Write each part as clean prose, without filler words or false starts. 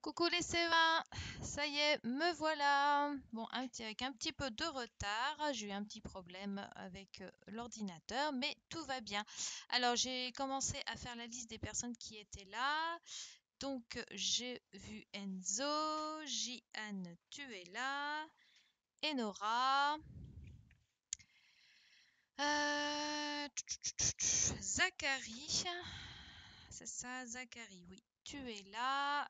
Coucou les C20, ça y est, me voilà. Bon, avec un petit peu de retard, j'ai eu un petit problème avec l'ordinateur, mais tout va bien. Alors, j'ai commencé à faire la liste des personnes qui étaient là. Donc, j'ai vu Enzo, Jihan, tu es là, Enora, Zachary, c'est ça, Zachary, oui, tu es là.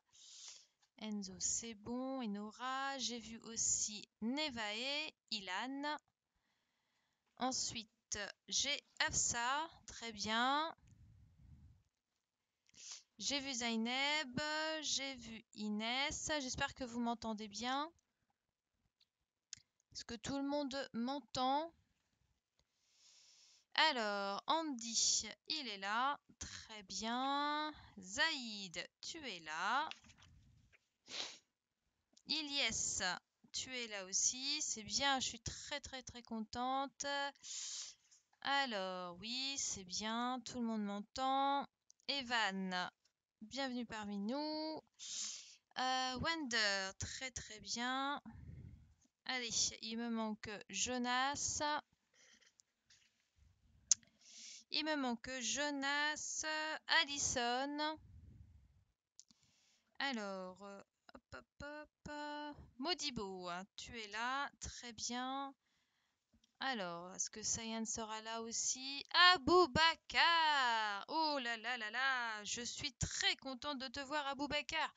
Enzo, c'est bon. Enora, j'ai vu aussi Nevae, Ilan. Ensuite, j'ai Afsa, très bien. J'ai vu Zaineb, j'ai vu Inès. J'espère que vous m'entendez bien. Est-ce que tout le monde m'entend? Alors, Andy, il est là. Très bien. Zaïd, tu es là. Ilyes, tu es là aussi. C'est bien, je suis très contente. Alors, oui, c'est bien, tout le monde m'entend. Evan, bienvenue parmi nous. Wender, très bien. Allez, il me manque Jonas. Il me manque Jonas, Allison. Alors, hop. Modibo, tu es là, très bien. Alors, est-ce que Sayan sera là aussi? Aboubacar! Oh là, je suis très contente de te voir, Aboubacar.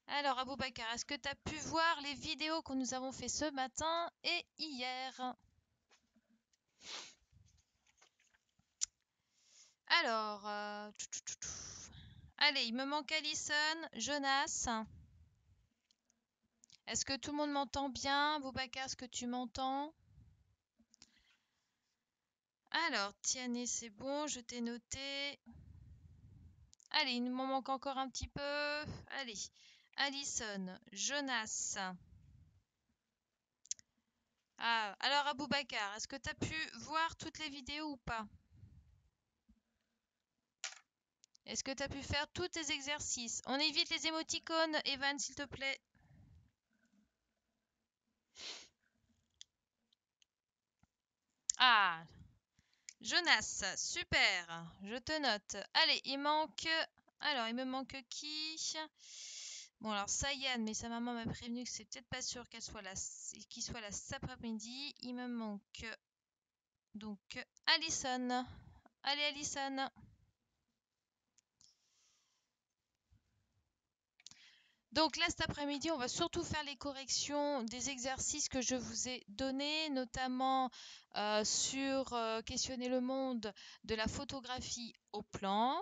Alors, Aboubacar, est-ce que tu as pu voir les vidéos que nous avons fait ce matin et hier? Alors, allez, il me manque Alison, Jonas. Est-ce que tout le monde m'entend bien? Aboubacar, est-ce que tu m'entends? Alors, Tiane, c'est bon, je t'ai noté. Allez, il nous manque encore un petit peu. Allez, Alison, Jonas. Ah, alors Aboubacar, est-ce que tu as pu voir toutes les vidéos ou pas? Est-ce que tu as pu faire tous tes exercices? On évite les émoticônes, Evan, s'il te plaît. Ah, Jonas, super, je te note. Allez, il manque... Alors, il me manque qui? Bon, alors Sayan, mais sa maman m'a prévenu que c'est peut-être pas sûr qu'il soit là cet après-midi. Il me manque donc Alison. Allez, Alison. Donc là, cet après-midi, on va surtout faire les corrections des exercices que je vous ai donnés, notamment sur questionner le monde de la photographie au plan.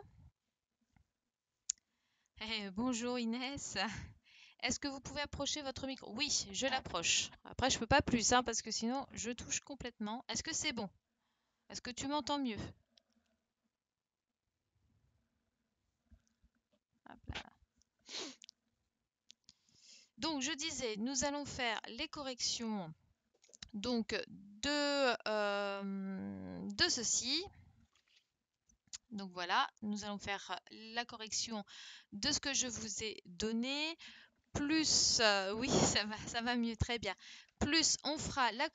Bonjour Inès. Est-ce que vous pouvez approcher votre micro? Oui, je l'approche. Après, je peux pas plus, hein, parce que sinon, je touche complètement. Est-ce que c'est bon? Est-ce que tu m'entends mieux? Hop là. Donc, je disais, nous allons faire les corrections donc de ceci. Donc voilà, nous allons faire la correction de ce que je vous ai donné. Plus, oui, ça va mieux, très bien. Plus, on fera la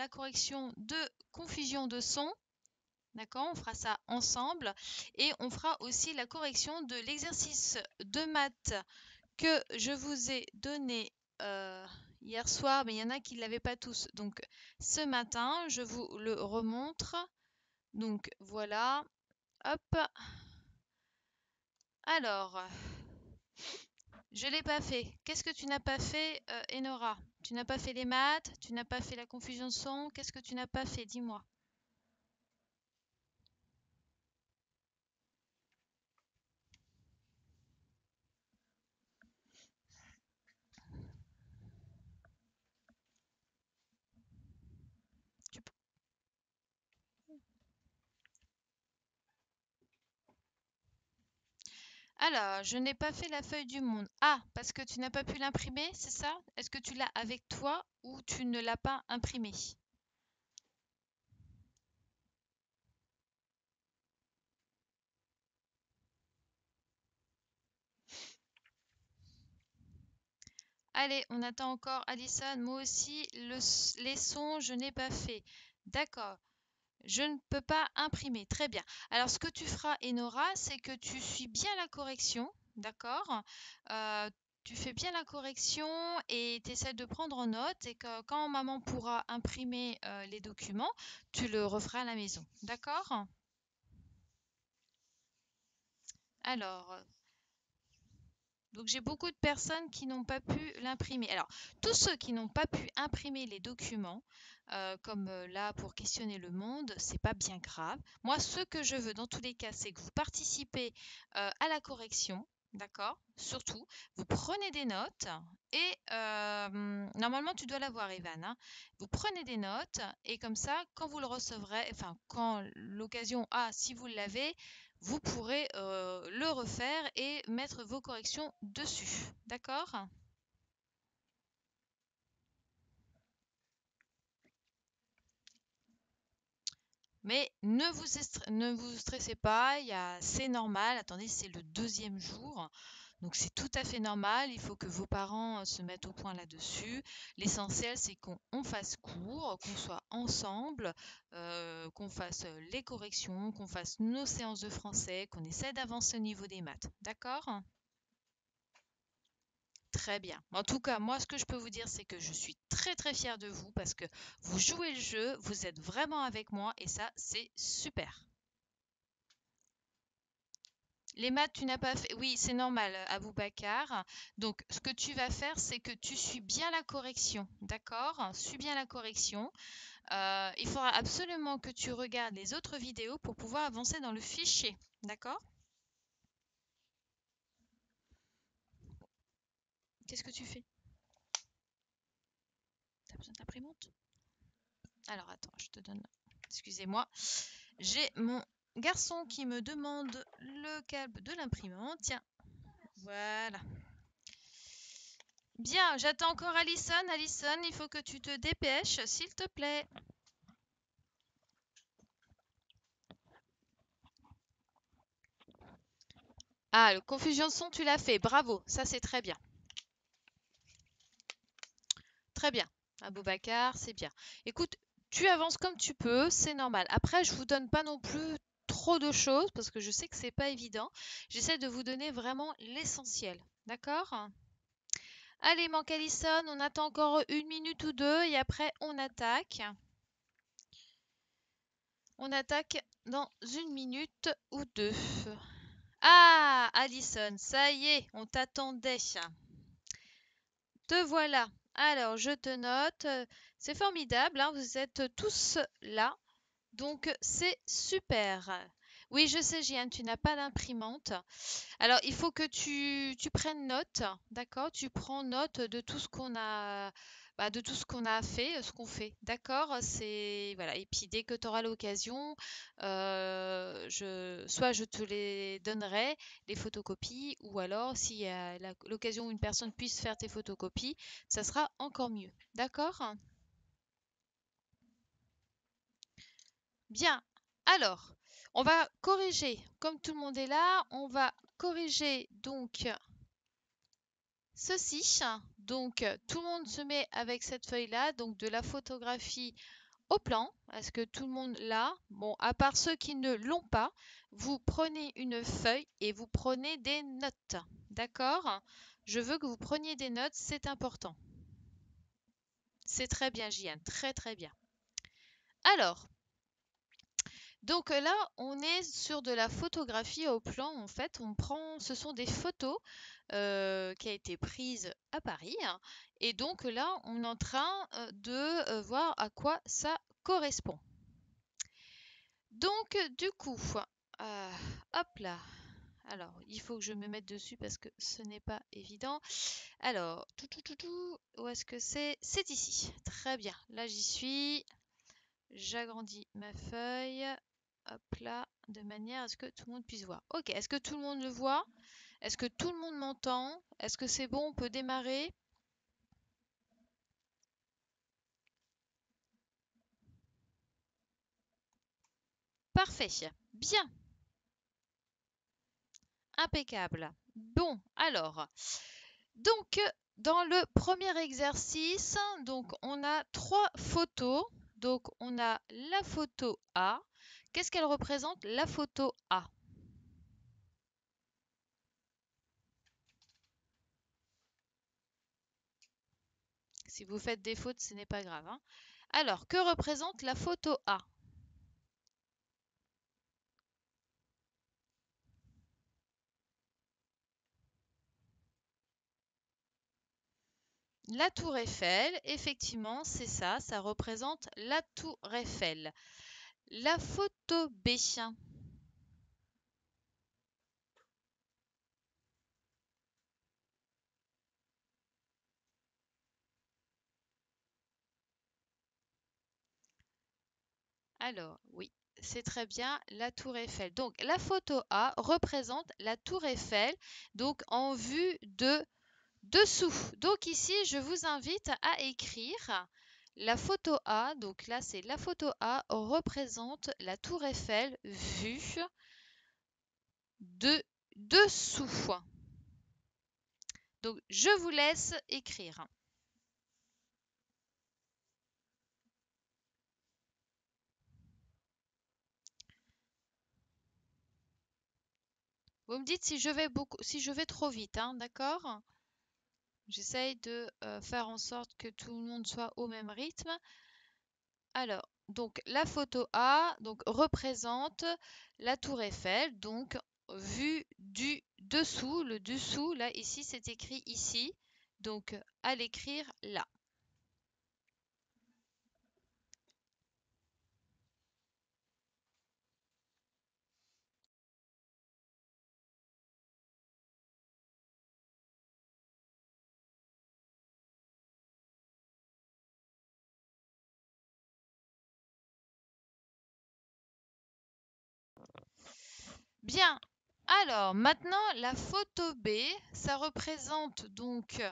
correction de confusion de son. D'accord, on fera ça ensemble. Et on fera aussi la correction de l'exercice de maths que je vous ai donné hier soir, mais il y en a qui ne l'avaient pas tous. Donc ce matin, je vous le remontre. Donc voilà, hop. Alors, je ne l'ai pas fait. Qu'est-ce que tu n'as pas fait, Enora? Tu n'as pas fait les maths, tu n'as pas fait la confusion de son. Qu'est-ce que tu n'as pas fait? Dis-moi. Tu Alors, je n'ai pas fait la feuille du monde. Ah, parce que tu n'as pas pu l'imprimer, c'est ça? Est-ce que tu l'as avec toi ou tu ne l'as pas imprimé? Allez, on attend encore Alison. Moi aussi, les sons, je n'ai pas fait. D'accord. Je ne peux pas imprimer. Très bien. Alors, ce que tu feras, Enora, c'est que tu suis bien la correction. D'accord? Euh, Tu fais bien la correction et tu essaies de prendre en note. Et que quand maman pourra imprimer les documents, tu le referas à la maison. D'accord? Alors, donc j'ai beaucoup de personnes qui n'ont pas pu l'imprimer. Alors, tous ceux qui n'ont pas pu imprimer les documents, comme là pour questionner le monde, c'est pas bien grave. Moi, ce que je veux dans tous les cas, c'est que vous participez à la correction, d'accord? Surtout, vous prenez des notes et normalement tu dois l'avoir, Evan, hein. Vous prenez des notes et comme ça, quand vous le recevrez, enfin quand l'occasion a, si vous l'avez, vous pourrez le refaire et mettre vos corrections dessus. D'accord? Mais ne vous stressez pas, c'est normal. Attendez, c'est le deuxième jour. Donc c'est tout à fait normal. Il faut que vos parents se mettent au point là-dessus. L'essentiel, c'est qu'on fasse court, qu'on soit ensemble, qu'on fasse les corrections, qu'on fasse nos séances de français, qu'on essaie d'avancer au niveau des maths. D'accord? Très bien. En tout cas, moi, ce que je peux vous dire, c'est que je suis très très fière de vous parce que vous jouez le jeu, vous êtes vraiment avec moi et ça, c'est super. Les maths, tu n'as pas fait. Oui, c'est normal, Aboubacar. Donc, ce que tu vas faire, c'est que tu suis bien la correction. D'accord? Suis bien la correction. Il faudra absolument que tu regardes les autres vidéos pour pouvoir avancer dans le fichier. D'accord? Qu'est-ce que tu fais? T'as besoin d'imprimante? Alors, attends, je te donne. Excusez-moi. J'ai mon garçon qui me demande le câble de l'imprimante. Tiens, voilà. Bien, j'attends encore Alison. Alison, il faut que tu te dépêches, s'il te plaît. Ah, le confusion de son, tu l'as fait. Bravo, ça c'est très bien. Très bien. Aboubacar, c'est bien. Écoute, tu avances comme tu peux, c'est normal. Après, je vous donne pas non plus trop de choses parce que je sais que c'est pas évident. J'essaie de vous donner vraiment l'essentiel. D'accord? Allez, manque Alison, on attend encore une minute ou deux et après on attaque. On attaque dans une minute ou deux. Ah, Alison, ça y est, on t'attendait. Te voilà. Alors, je te note. C'est formidable, hein, vous êtes tous là. Donc, c'est super. Oui, je sais, Jeanne, tu n'as pas d'imprimante. Alors, il faut que tu prennes note, d'accord? Tu prends note de tout ce qu'on a, bah, de tout ce qu'on a fait, ce qu'on fait, d'accord? C'est voilà. Et puis dès que tu auras l'occasion, soit je te les donnerai, les photocopies, ou alors s'il y a l'occasion où une personne puisse faire tes photocopies, ça sera encore mieux, d'accord? Bien. Alors, on va corriger, comme tout le monde est là, on va corriger donc ceci. Donc, tout le monde se met avec cette feuille-là, donc de la photographie au plan. Est-ce que tout le monde l'a? Bon, à part ceux qui ne l'ont pas, vous prenez une feuille et vous prenez des notes. D'accord? Je veux que vous preniez des notes, c'est important. C'est très bien, Jiane, très très bien. Alors, donc là, on est sur de la photographie au plan. En fait, ce sont des photos qui a été prise à Paris, hein. Et donc là, on est en train de voir à quoi ça correspond. Donc, du coup, euh, hop là. Alors, il faut que je me mette dessus parce que ce n'est pas évident. Alors, où est-ce que c'est? C'est ici. Très bien. Là, j'y suis. J'agrandis ma feuille. Hop là, de manière à ce que tout le monde puisse voir. Ok, est-ce que tout le monde le voit? Est-ce que tout le monde m'entend? Est-ce que c'est bon? On peut démarrer? Parfait. Bien. Impeccable. Bon, alors. Donc, dans le premier exercice, donc on a 3 photos. Donc on a la photo A. Qu'est-ce qu'elle représente, la photo A? Si vous faites des fautes, ce n'est pas grave, hein. Alors, que représente la photo A? La tour Eiffel, effectivement, c'est ça, ça représente la tour Eiffel. La photo B. Alors, oui, c'est très bien la tour Eiffel. Donc, la photo A représente la tour Eiffel, donc en vue de dessous. Donc ici, je vous invite à écrire la photo A. Donc là, c'est la photo A représente la tour Eiffel vue de dessous. Donc, je vous laisse écrire. Vous me dites si je vais si je vais trop vite, hein, d'accord? J'essaye de faire en sorte que tout le monde soit au même rythme. Alors, donc la photo A donc, représente la tour Eiffel, donc vue du dessous. Le dessous, là, ici, c'est écrit ici. Donc, à l'écrire là. Bien. Alors, maintenant, la photo B, ça représente donc,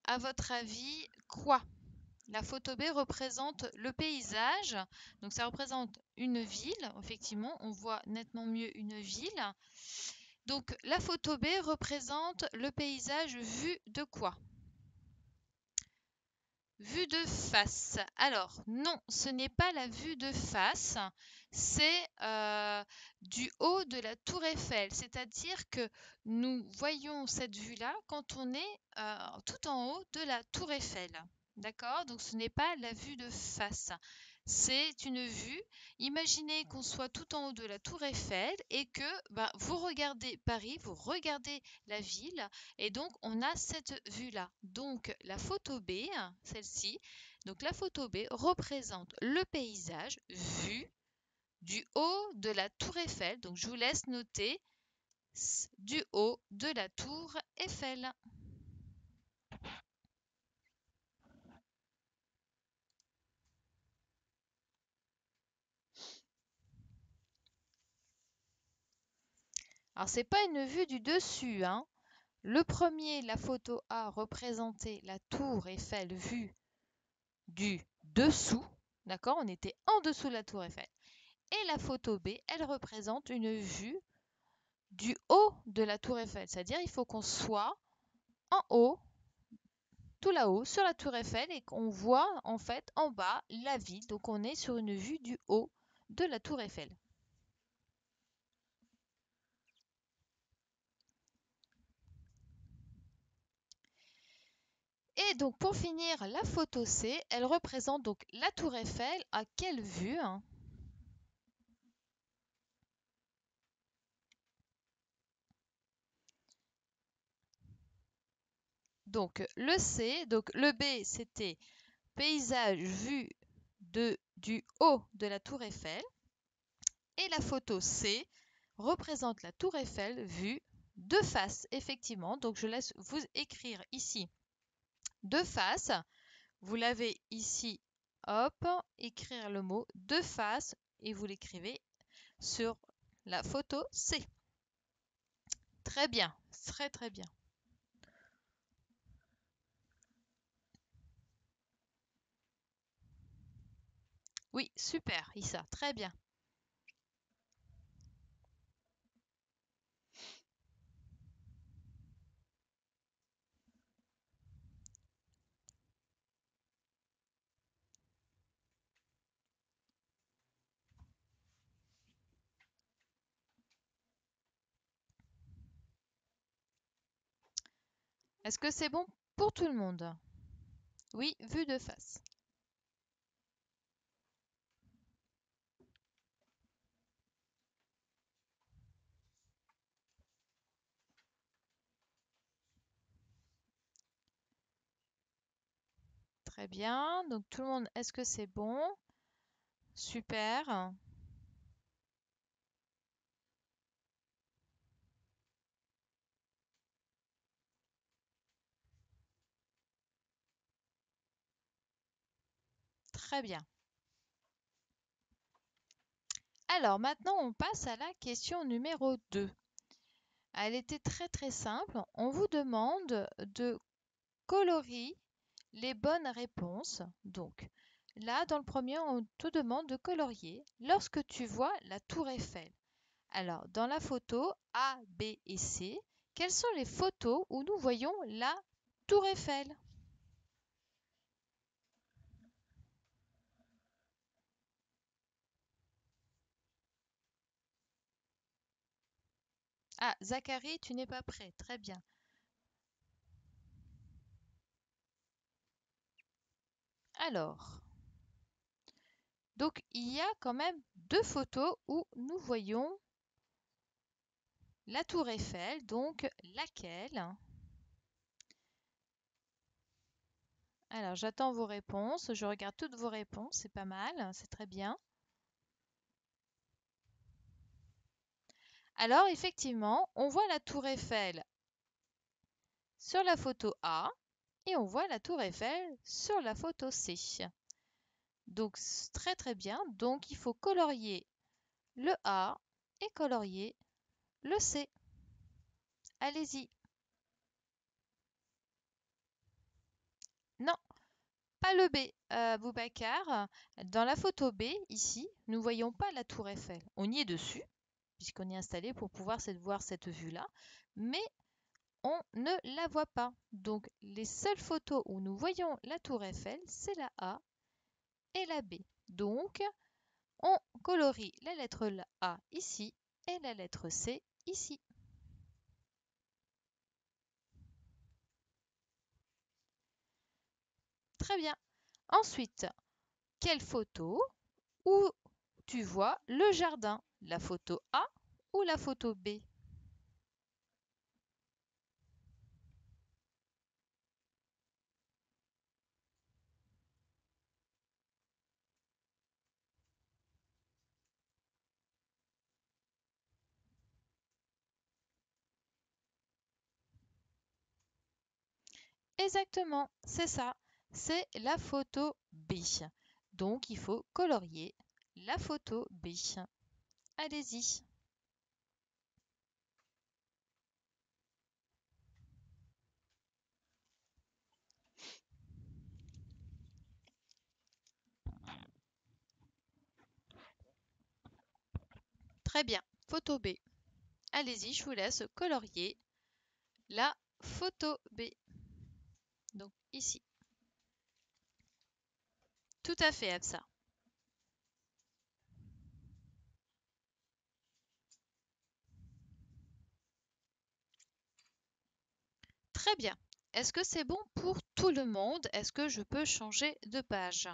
à votre avis, quoi? La photo B représente le paysage. Donc, ça représente une ville. Effectivement, on voit nettement mieux une ville. Donc, la photo B représente le paysage vu de quoi? Vue de face. Alors, non, ce n'est pas la vue de face, c'est du haut de la tour Eiffel. C'est-à-dire que nous voyons cette vue-là quand on est tout en haut de la tour Eiffel. D'accord? Donc, ce n'est pas la vue de face. C'est une vue. Imaginez qu'on soit tout en haut de la tour Eiffel et que vous regardez Paris, vous regardez la ville et donc on a cette vue-là. Donc la photo B, celle-ci, donc la photo B représente le paysage vu du haut de la tour Eiffel. Donc je vous laisse noter du haut de la tour Eiffel. Alors c'est pas une vue du dessus, hein. Le premier, la photo A, représentait la tour Eiffel vue du dessous. D'accord? On était en dessous de la tour Eiffel. Et la photo B, elle représente une vue du haut de la tour Eiffel. C'est-à-dire il faut qu'on soit en haut, tout là-haut, sur la tour Eiffel et qu'on voit en fait en bas la ville. Donc on est sur une vue du haut de la tour Eiffel. Et donc pour finir, la photo C, elle représente donc la tour Eiffel à quelle vue, hein? Donc le C, donc le B c'était paysage vu du haut de la tour Eiffel. Et la photo C représente la tour Eiffel vue de face, effectivement. Donc je laisse vous écrire ici de face. Vous l'avez ici, hop, écrire le mot de face et vous l'écrivez sur la photo C. Très bien, très très bien. Oui, super, Issa, très bien. Est-ce que c'est bon pour tout le monde? Oui, vue de face. Très bien. Donc tout le monde, est-ce que c'est bon? Super. Très bien. Alors maintenant, on passe à la question numéro 2. Elle était très très simple. On vous demande de colorier les bonnes réponses. Donc là, dans le premier, on te demande de colorier lorsque tu vois la tour Eiffel. Alors, dans la photo A, B et C, quelles sont les photos où nous voyons la tour Eiffel? Ah, Zachary, tu n'es pas prêt. Très bien. Alors, donc il y a quand même deux photos où nous voyons la tour Eiffel. Donc, laquelle? Alors, j'attends vos réponses. Je regarde toutes vos réponses. C'est pas mal. C'est très bien. Alors, effectivement, on voit la tour Eiffel sur la photo A et on voit la tour Eiffel sur la photo C. Donc, très très bien. Donc, il faut colorier le A et colorier le C. Allez-y. Non, pas le B, Boubacar. Dans la photo B, ici, nous ne voyons pas la tour Eiffel. On y est dessus, puisqu'on est installé pour pouvoir voir cette vue-là, mais on ne la voit pas. Donc, les seules photos où nous voyons la tour Eiffel, c'est la A et la B. Donc, on colorie la lettre A ici et la lettre C ici. Très bien. Ensuite, quelle photo où tu vois le jardin? La photo A ou la photo B? Exactement, c'est ça. C'est la photo B. Donc, il faut colorier la photo B. Allez-y. Très bien. Photo B. Allez-y, je vous laisse colorier la photo B. Donc, ici. Tout à fait, Absa. Très bien. Est-ce que c'est bon pour tout le monde? Est-ce que je peux changer de page?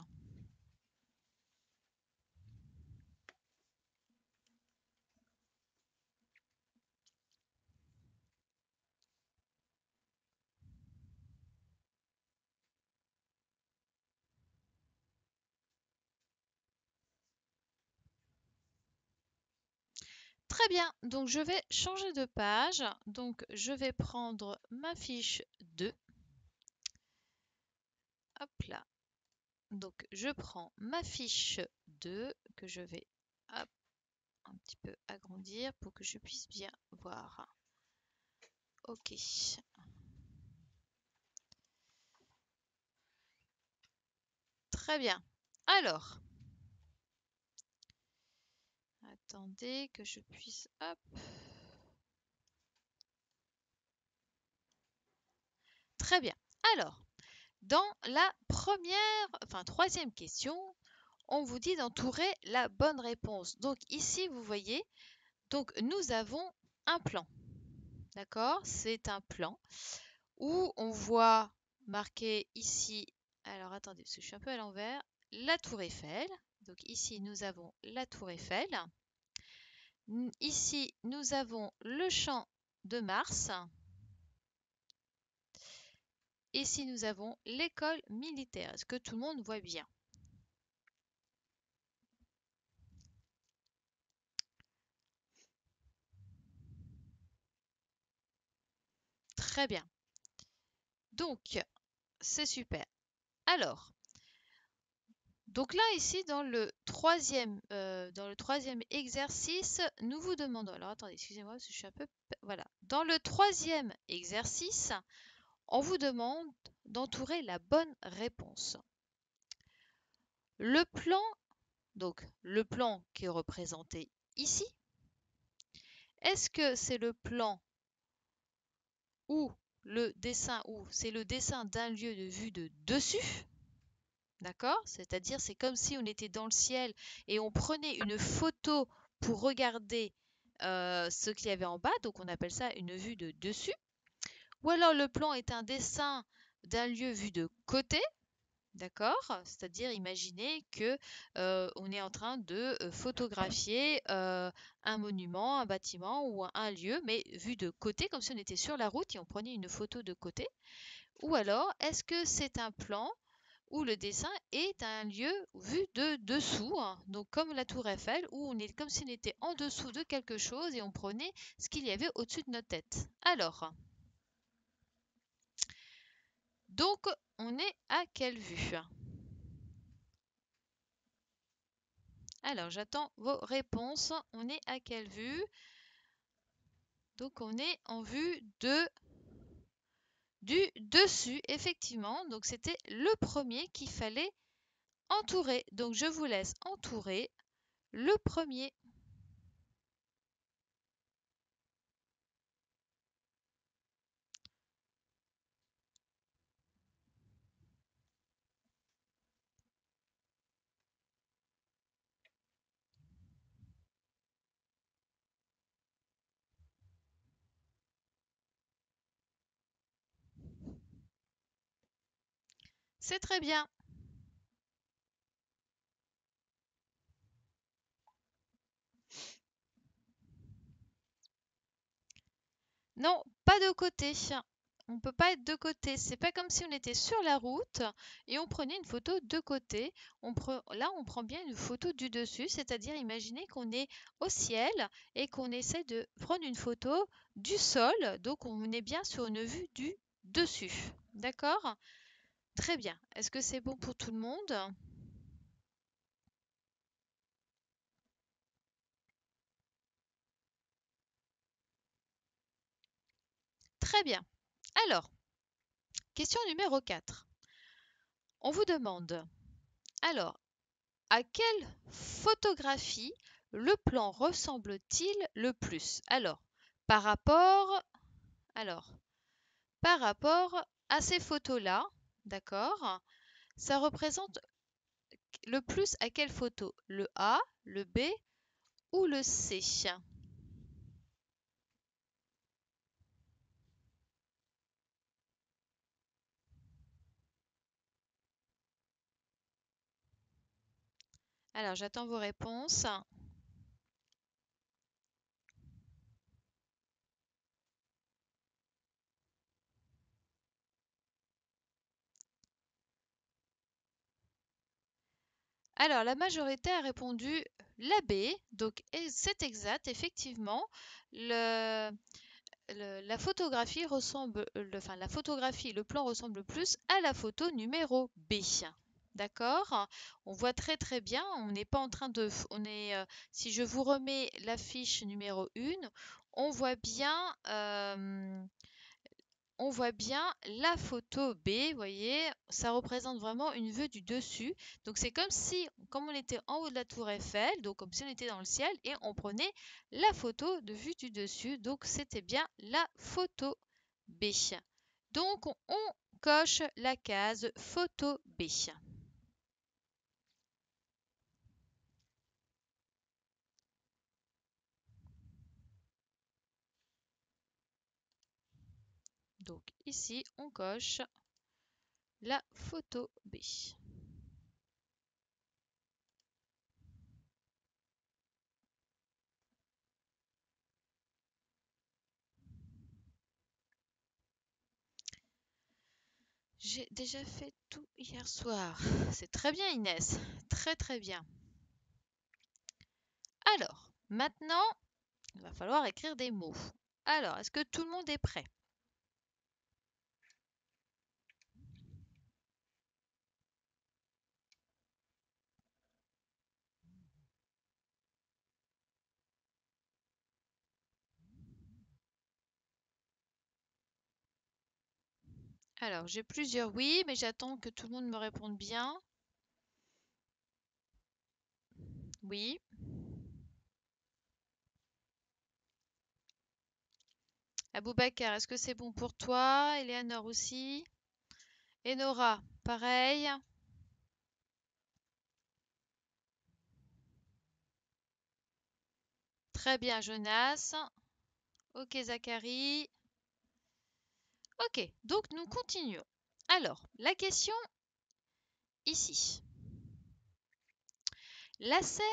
Très bien, donc je vais changer de page. Donc je vais prendre ma fiche 2. Hop là. Donc je prends ma fiche 2 que je vais hop, un petit peu agrandir pour que je puisse bien voir. Ok. Très bien. Alors, attendez que je puisse... Hop. Très bien. Alors, dans la première, enfin troisième question, on vous dit d'entourer la bonne réponse. Donc ici, vous voyez, donc nous avons un plan. D'accord? C'est un plan où on voit marqué ici, alors attendez, parce que je suis un peu à l'envers, la tour Eiffel. Donc ici, nous avons la tour Eiffel. Ici, nous avons le champ de Mars. Ici, nous avons l'école militaire. Est-ce que tout le monde voit bien? Très bien. Donc, c'est super. Alors, donc là, ici, dans le troisième exercice, nous vous demandons... Alors, attendez, excusez-moi, parce que je suis un peu... Voilà. Dans le troisième exercice, on vous demande d'entourer la bonne réponse. Le plan, donc le plan qui est représenté ici, est-ce que c'est le plan ou le dessin ou c'est le dessin d'un lieu de vue de dessus? D'accord? C'est-à-dire, c'est comme si on était dans le ciel et on prenait une photo pour regarder ce qu'il y avait en bas. Donc, on appelle ça une vue de dessus. Ou alors, le plan est un dessin d'un lieu vu de côté. D'accord? C'est-à-dire, imaginez que on est en train de photographier un monument, un bâtiment ou un lieu, mais vu de côté, comme si on était sur la route et on prenait une photo de côté. Ou alors, est-ce que c'est un plan où le dessin est un lieu vu de dessous, hein, donc comme la tour Eiffel, où on est comme si on était en dessous de quelque chose et on prenait ce qu'il y avait au-dessus de notre tête. Alors, donc on est à quelle vue? Alors, j'attends vos réponses. On est à quelle vue? Donc, on est en vue du dessus, effectivement. Donc, c'était le premier qu'il fallait entourer. Donc, je vous laisse entourer le premier. C'est très bien. Non, pas de côté. On ne peut pas être de côté. C'est pas comme si on était sur la route et on prenait une photo de côté. Là, on prend bien une photo du dessus, c'est-à-dire imaginez qu'on est au ciel et qu'on essaie de prendre une photo du sol. Donc, on est bien sur une vue du dessus. D'accord? Très bien. Est-ce que c'est bon pour tout le monde? Très bien. Alors, question numéro 4. On vous demande, alors, à quelle photographie le plan ressemble-t-il le plus? Par rapport, alors, par rapport à ces photos-là, d'accord, ça représente le plus à quelle photo? Le A, le B ou le C? Alors, j'attends vos réponses. Alors, la majorité a répondu la B, donc c'est exact, effectivement. La photographie ressemble, enfin la photographie, le plan ressemble plus à la photo numéro B. D'accord? On voit très très bien, on n'est pas en train de... si je vous remets la fiche numéro 1, on voit bien, on voit bien la photo B, vous voyez, ça représente vraiment une vue du dessus. Donc c'est comme si, comme on était en haut de la tour Eiffel, donc comme si on était dans le ciel et on prenait la photo de vue du dessus. Donc c'était bien la photo B. Donc on coche la case photo B. Donc ici, on coche la photo B. J'ai déjà fait tout hier soir. C'est très bien Inès, très très bien. Alors, maintenant, il va falloir écrire des mots. Alors, est-ce que tout le monde est prêt? Alors, j'ai plusieurs oui, mais j'attends que tout le monde me réponde bien. Oui. Aboubacar, est-ce que c'est bon pour toi? Eleanor aussi. Et Nora, pareil. Très bien, Jonas. Ok, Zachary. Ok, donc nous continuons. Alors, la question ici. La Seine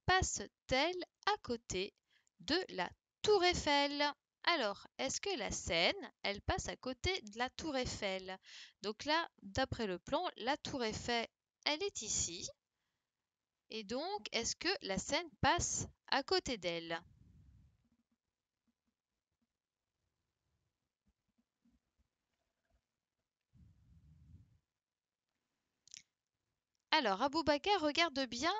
passe-t-elle à côté de la Tour Eiffel? Alors, est-ce que la Seine, elle passe à côté de la Tour Eiffel? Donc là, d'après le plan, la Tour Eiffel, elle est ici. Et donc, est-ce que la Seine passe à côté d'elle? Alors, Aboubacar, regarde bien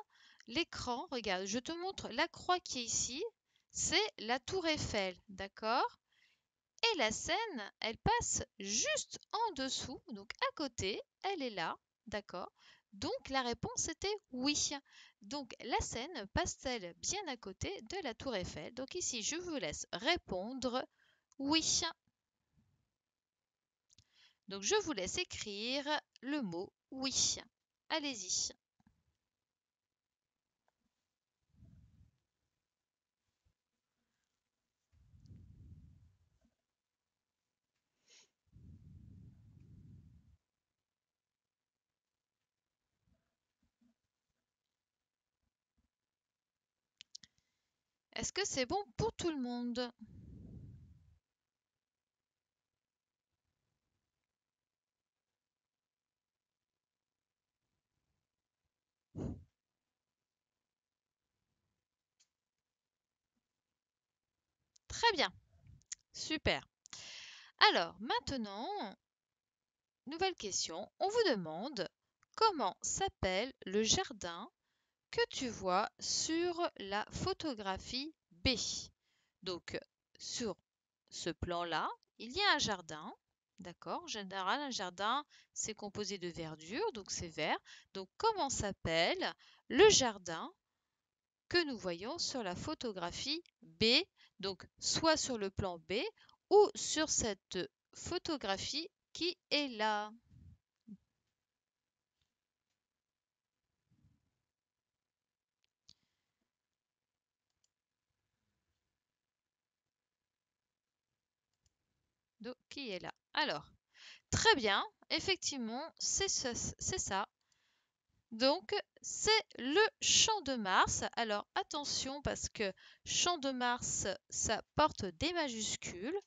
l'écran. Regarde, je te montre la croix qui est ici. C'est la Tour Eiffel, d'accord? Et la Seine, elle passe juste en dessous, donc à côté, elle est là, d'accord? Donc la réponse était oui. Donc la Seine passe-t-elle bien à côté de la Tour Eiffel? Donc ici, je vous laisse répondre oui. Donc je vous laisse écrire le mot oui. Allez-y. Est-ce que c'est bon pour tout le monde? Très bien, super. Alors maintenant, nouvelle question. On vous demande comment s'appelle le jardin que tu vois sur la photographie B. Donc, sur ce plan-là, il y a un jardin. D'accord? En général, un jardin, c'est composé de verdure, donc c'est vert. Donc, comment s'appelle le jardin que nous voyons sur la photographie B? Donc, soit sur le plan B ou sur cette photographie qui est là. Donc, qui est là? Alors, très bien, effectivement, c'est ça. Donc, c'est le champ de Mars. Alors, attention parce que champ de Mars, ça porte des majuscules,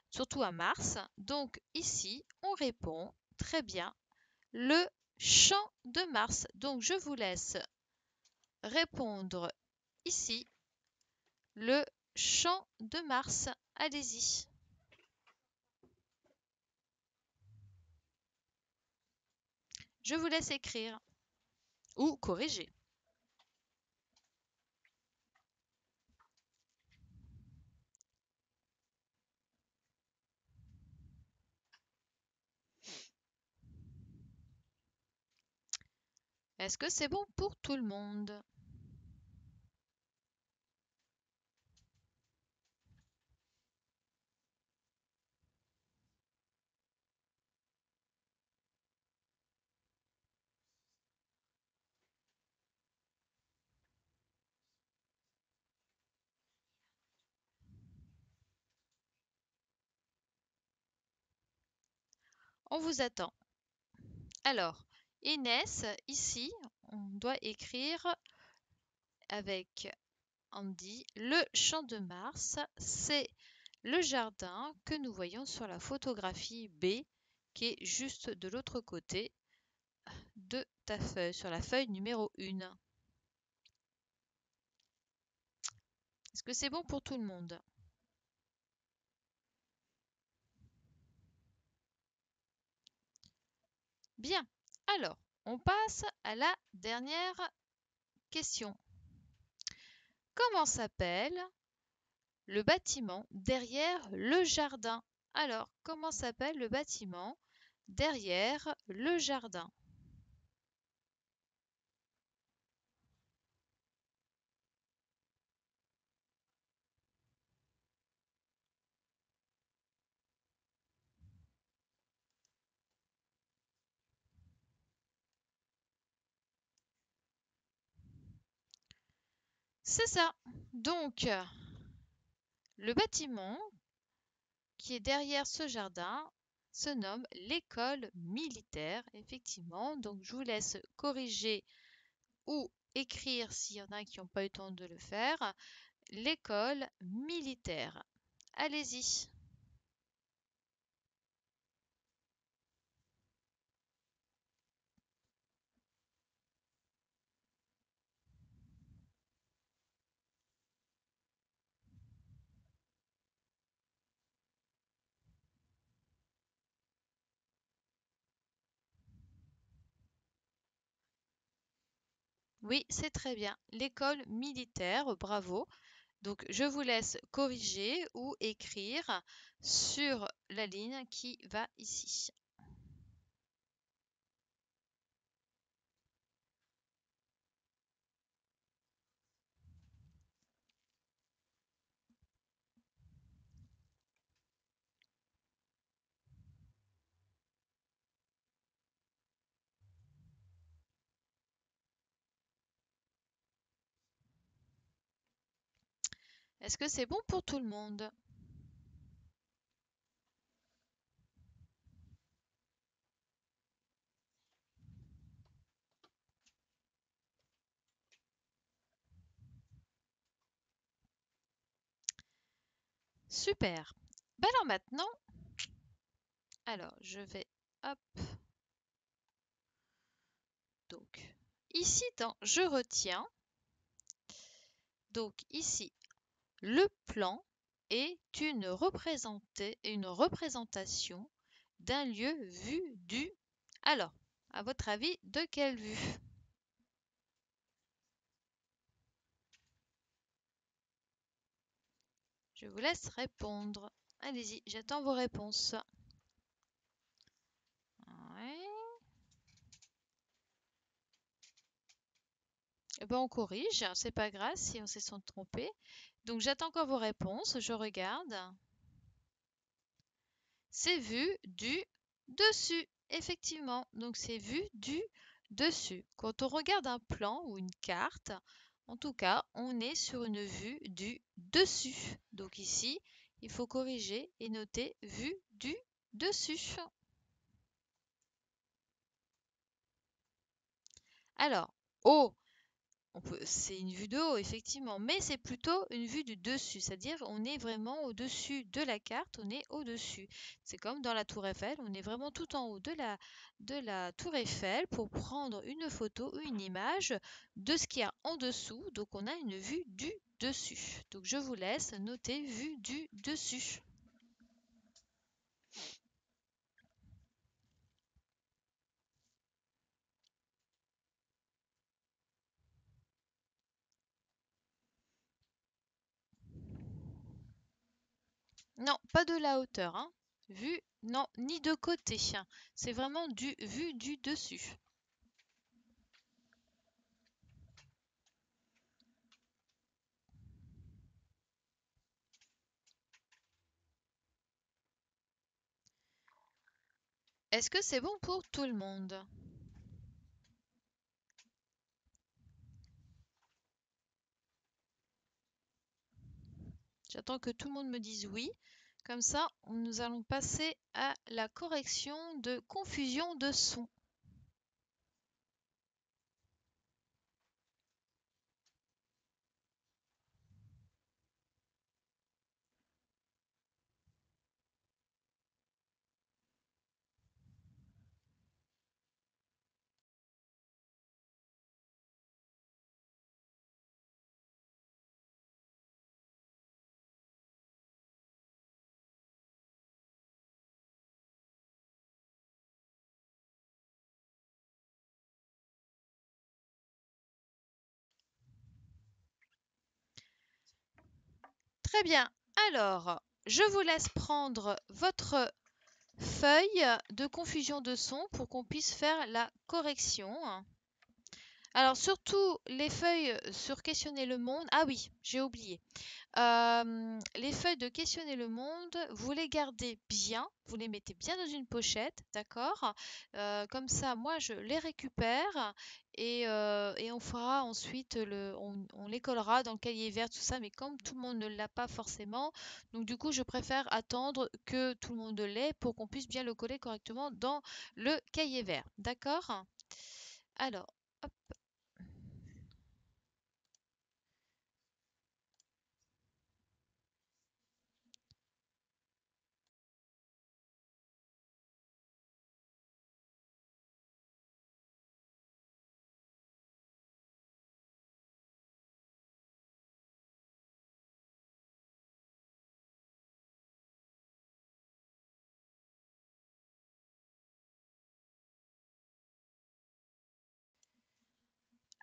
surtout à Mars. Donc, ici, on répond très bien le champ de Mars. Donc, je vous laisse répondre ici le champ de Mars. Allez-y. Je vous laisse écrire ou corriger. Est-ce que c'est bon pour tout le monde? On vous attend. Alors, Inès, ici, on doit écrire avec Andy, le champ de Mars, c'est le jardin que nous voyons sur la photographie B, qui est juste de l'autre côté de ta feuille, sur la feuille numéro 1. Est-ce que c'est bon pour tout le monde? Bien. Alors, on passe à la dernière question. Comment s'appelle le bâtiment derrière le jardin? Alors, comment s'appelle le bâtiment derrière le jardin? C'est ça. Donc, le bâtiment qui est derrière ce jardin se nomme l'école militaire, effectivement. Donc, je vous laisse corriger ou écrire s'il y en a qui n'ont pas eu le temps de le faire. L'école militaire. Allez-y. Oui, c'est très bien. L'école militaire, bravo. Donc, je vous laisse corriger ou écrire sur la ligne qui va ici. Est-ce que c'est bon pour tout le monde? Super. Ben alors maintenant, alors je vais, hop, donc ici dans je retiens, donc ici le plan est une représentation d'un lieu vu du. Alors, à votre avis, de quelle vue? Je vous laisse répondre. Allez-y, j'attends vos réponses. Ouais. Eh ben, on corrige, c'est pas grave si on s'est trompé. Donc j'attends encore vos réponses, je regarde. C'est vu du dessus, effectivement. Donc c'est vu du dessus. Quand on regarde un plan ou une carte, en tout cas, on est sur une vue du dessus. Donc ici, il faut corriger et noter vue du dessus. Alors, haut, c'est une vue de haut, effectivement, mais c'est plutôt une vue du dessus, c'est-à-dire on est vraiment au-dessus de la carte, on est au-dessus. C'est comme dans la tour Eiffel, on est vraiment tout en haut de la tour Eiffel pour prendre une photo ou une image de ce qu'il y a en dessous, donc on a une vue du dessus. Donc je vous laisse noter vue du dessus. Non, pas de la hauteur, hein. Vue, non, ni de côté, hein. C'est vraiment du vue du dessus. Est-ce que c'est bon pour tout le monde? J'attends que tout le monde me dise oui. Comme ça, nous allons passer à la correction de confusion de sons. Très bien. Alors, je vous laisse prendre votre feuille de confusion de sons pour qu'on puisse faire la correction. Alors, surtout les feuilles sur questionner le monde. Ah oui, j'ai oublié. Les feuilles de questionner le monde, vous les gardez bien, vous les mettez bien dans une pochette, d'accord? Comme ça, moi, je les récupère et on fera ensuite on les collera dans le cahier vert, tout ça. Mais comme tout le monde ne l'a pas forcément, donc du coup, je préfère attendre que tout le monde l'ait pour qu'on puisse bien le coller correctement dans le cahier vert, d'accord? Alors, hop.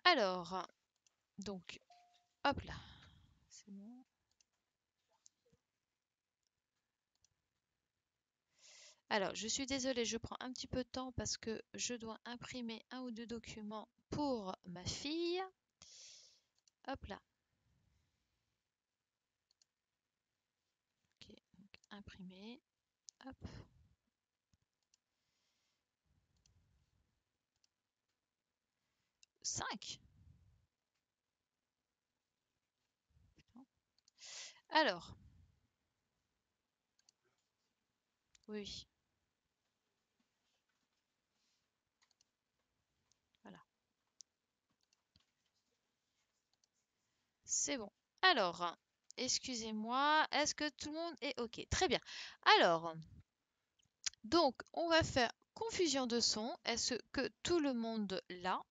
Alors, donc, hop là, c'est bon. Alors, je suis désolée, je prends un petit peu de temps parce que je dois imprimer un ou deux documents pour ma fille. Hop là. Ok, donc imprimer. Hop. 5. Alors, oui, voilà, c'est bon. Alors, excusez-moi, est-ce que tout le monde est OK? Très bien. Alors, donc, on va faire confusion de son. Est-ce que tout le monde l'a?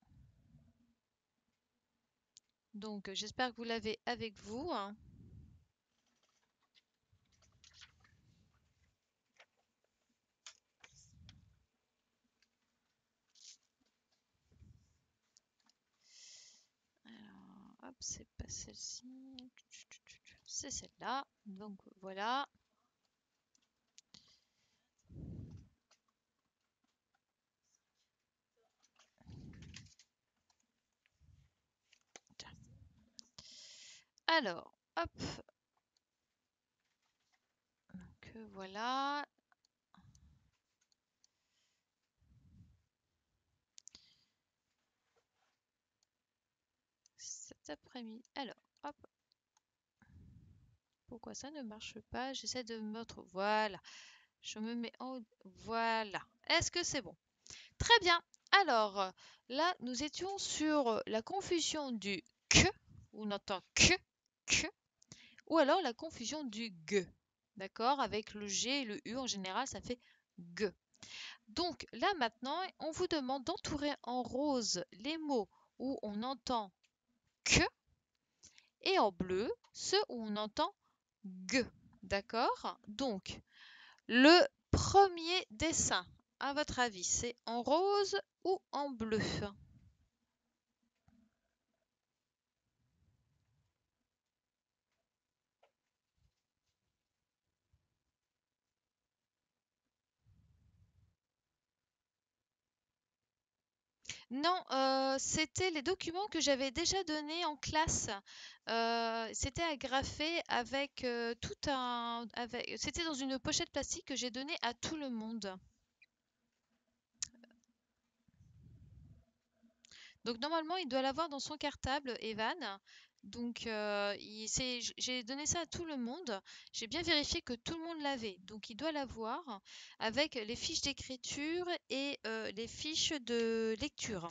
Donc, j'espère que vous l'avez avec vous, hein. Alors, hop, c'est pas celle-ci. C'est celle-là. Donc, voilà. Alors, hop. Donc, voilà. Cet après-midi. Alors, hop. Pourquoi ça ne marche pas? J'essaie de me mettre. Voilà. Je me mets en haut. Voilà. Est-ce que c'est bon? Très bien. Alors, là, nous étions sur la confusion du que, où on entend que, ou alors la confusion du g. D'accord? Avec le G et le U en général, ça fait g. Donc là maintenant, on vous demande d'entourer en rose les mots où on entend que et en bleu ceux où on entend g. D'accord? Donc le premier dessin, à votre avis, c'est en rose ou en bleu? Non, c'était les documents que j'avais déjà donnés en classe. C'était agrafé avec c'était dans une pochette plastique que j'ai donnée à tout le monde. Donc normalement, il doit l'avoir dans son cartable, Evan. Donc, j'ai donné ça à tout le monde. J'ai bien vérifié que tout le monde l'avait. Donc, il doit l'avoir avec les fiches d'écriture et les fiches de lecture.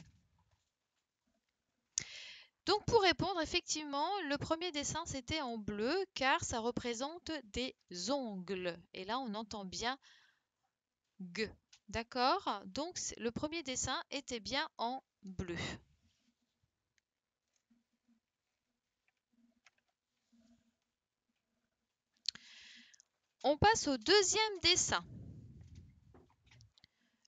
Donc, pour répondre, effectivement, le premier dessin, c'était en bleu car ça représente des ongles. Et là, on entend bien G. D'accord? Donc, le premier dessin était bien en bleu. On passe au deuxième dessin.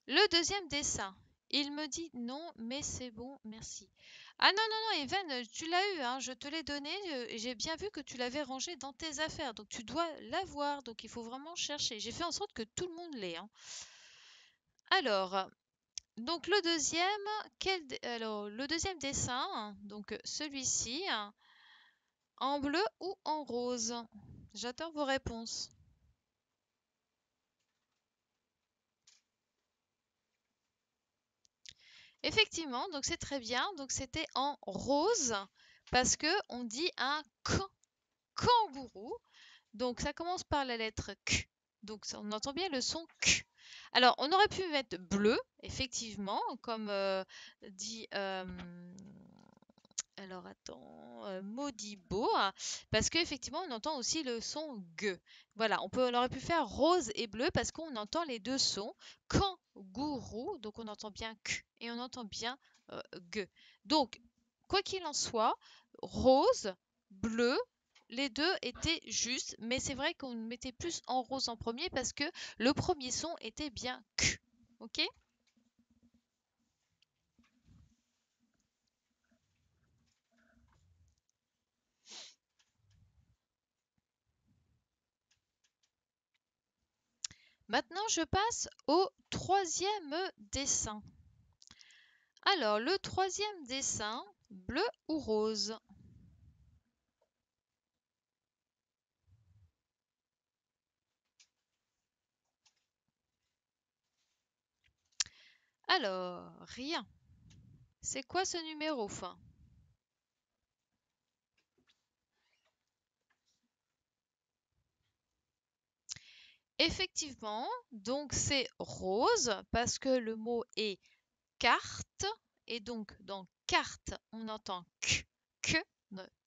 Le deuxième dessin. Il me dit non, mais c'est bon, merci. Ah non, non, non, Evan, tu l'as eu, hein, je te l'ai donné, et j'ai bien vu que tu l'avais rangé dans tes affaires, donc tu dois l'avoir, donc il faut vraiment chercher. J'ai fait en sorte que tout le monde l'ait, hein. Alors, donc le deuxième, alors, le deuxième dessin, hein, donc celui-ci, hein, en bleu ou en rose? J'attends vos réponses. Effectivement, donc c'est très bien. Donc c'était en rose parce que on dit un kangourou. Donc ça commence par la lettre Q. Donc on entend bien le son Q. Alors on aurait pu mettre bleu, effectivement, comme dit alors attends, Modibo, hein, parce qu'effectivement on entend aussi le son G. Voilà, on aurait pu faire rose et bleu parce qu'on entend les deux sons. Kangourou, donc on entend bien Q et on entend bien G. Donc, quoi qu'il en soit, rose, bleu, les deux étaient justes, mais c'est vrai qu'on mettait plus en rose en premier parce que le premier son était bien Q. Ok? Maintenant, je passe au troisième dessin. Alors, le troisième dessin, bleu ou rose? Alors, rien. C'est quoi ce numéro fin? Effectivement, donc c'est rose parce que le mot est carte. Et donc, dans carte, on entend que,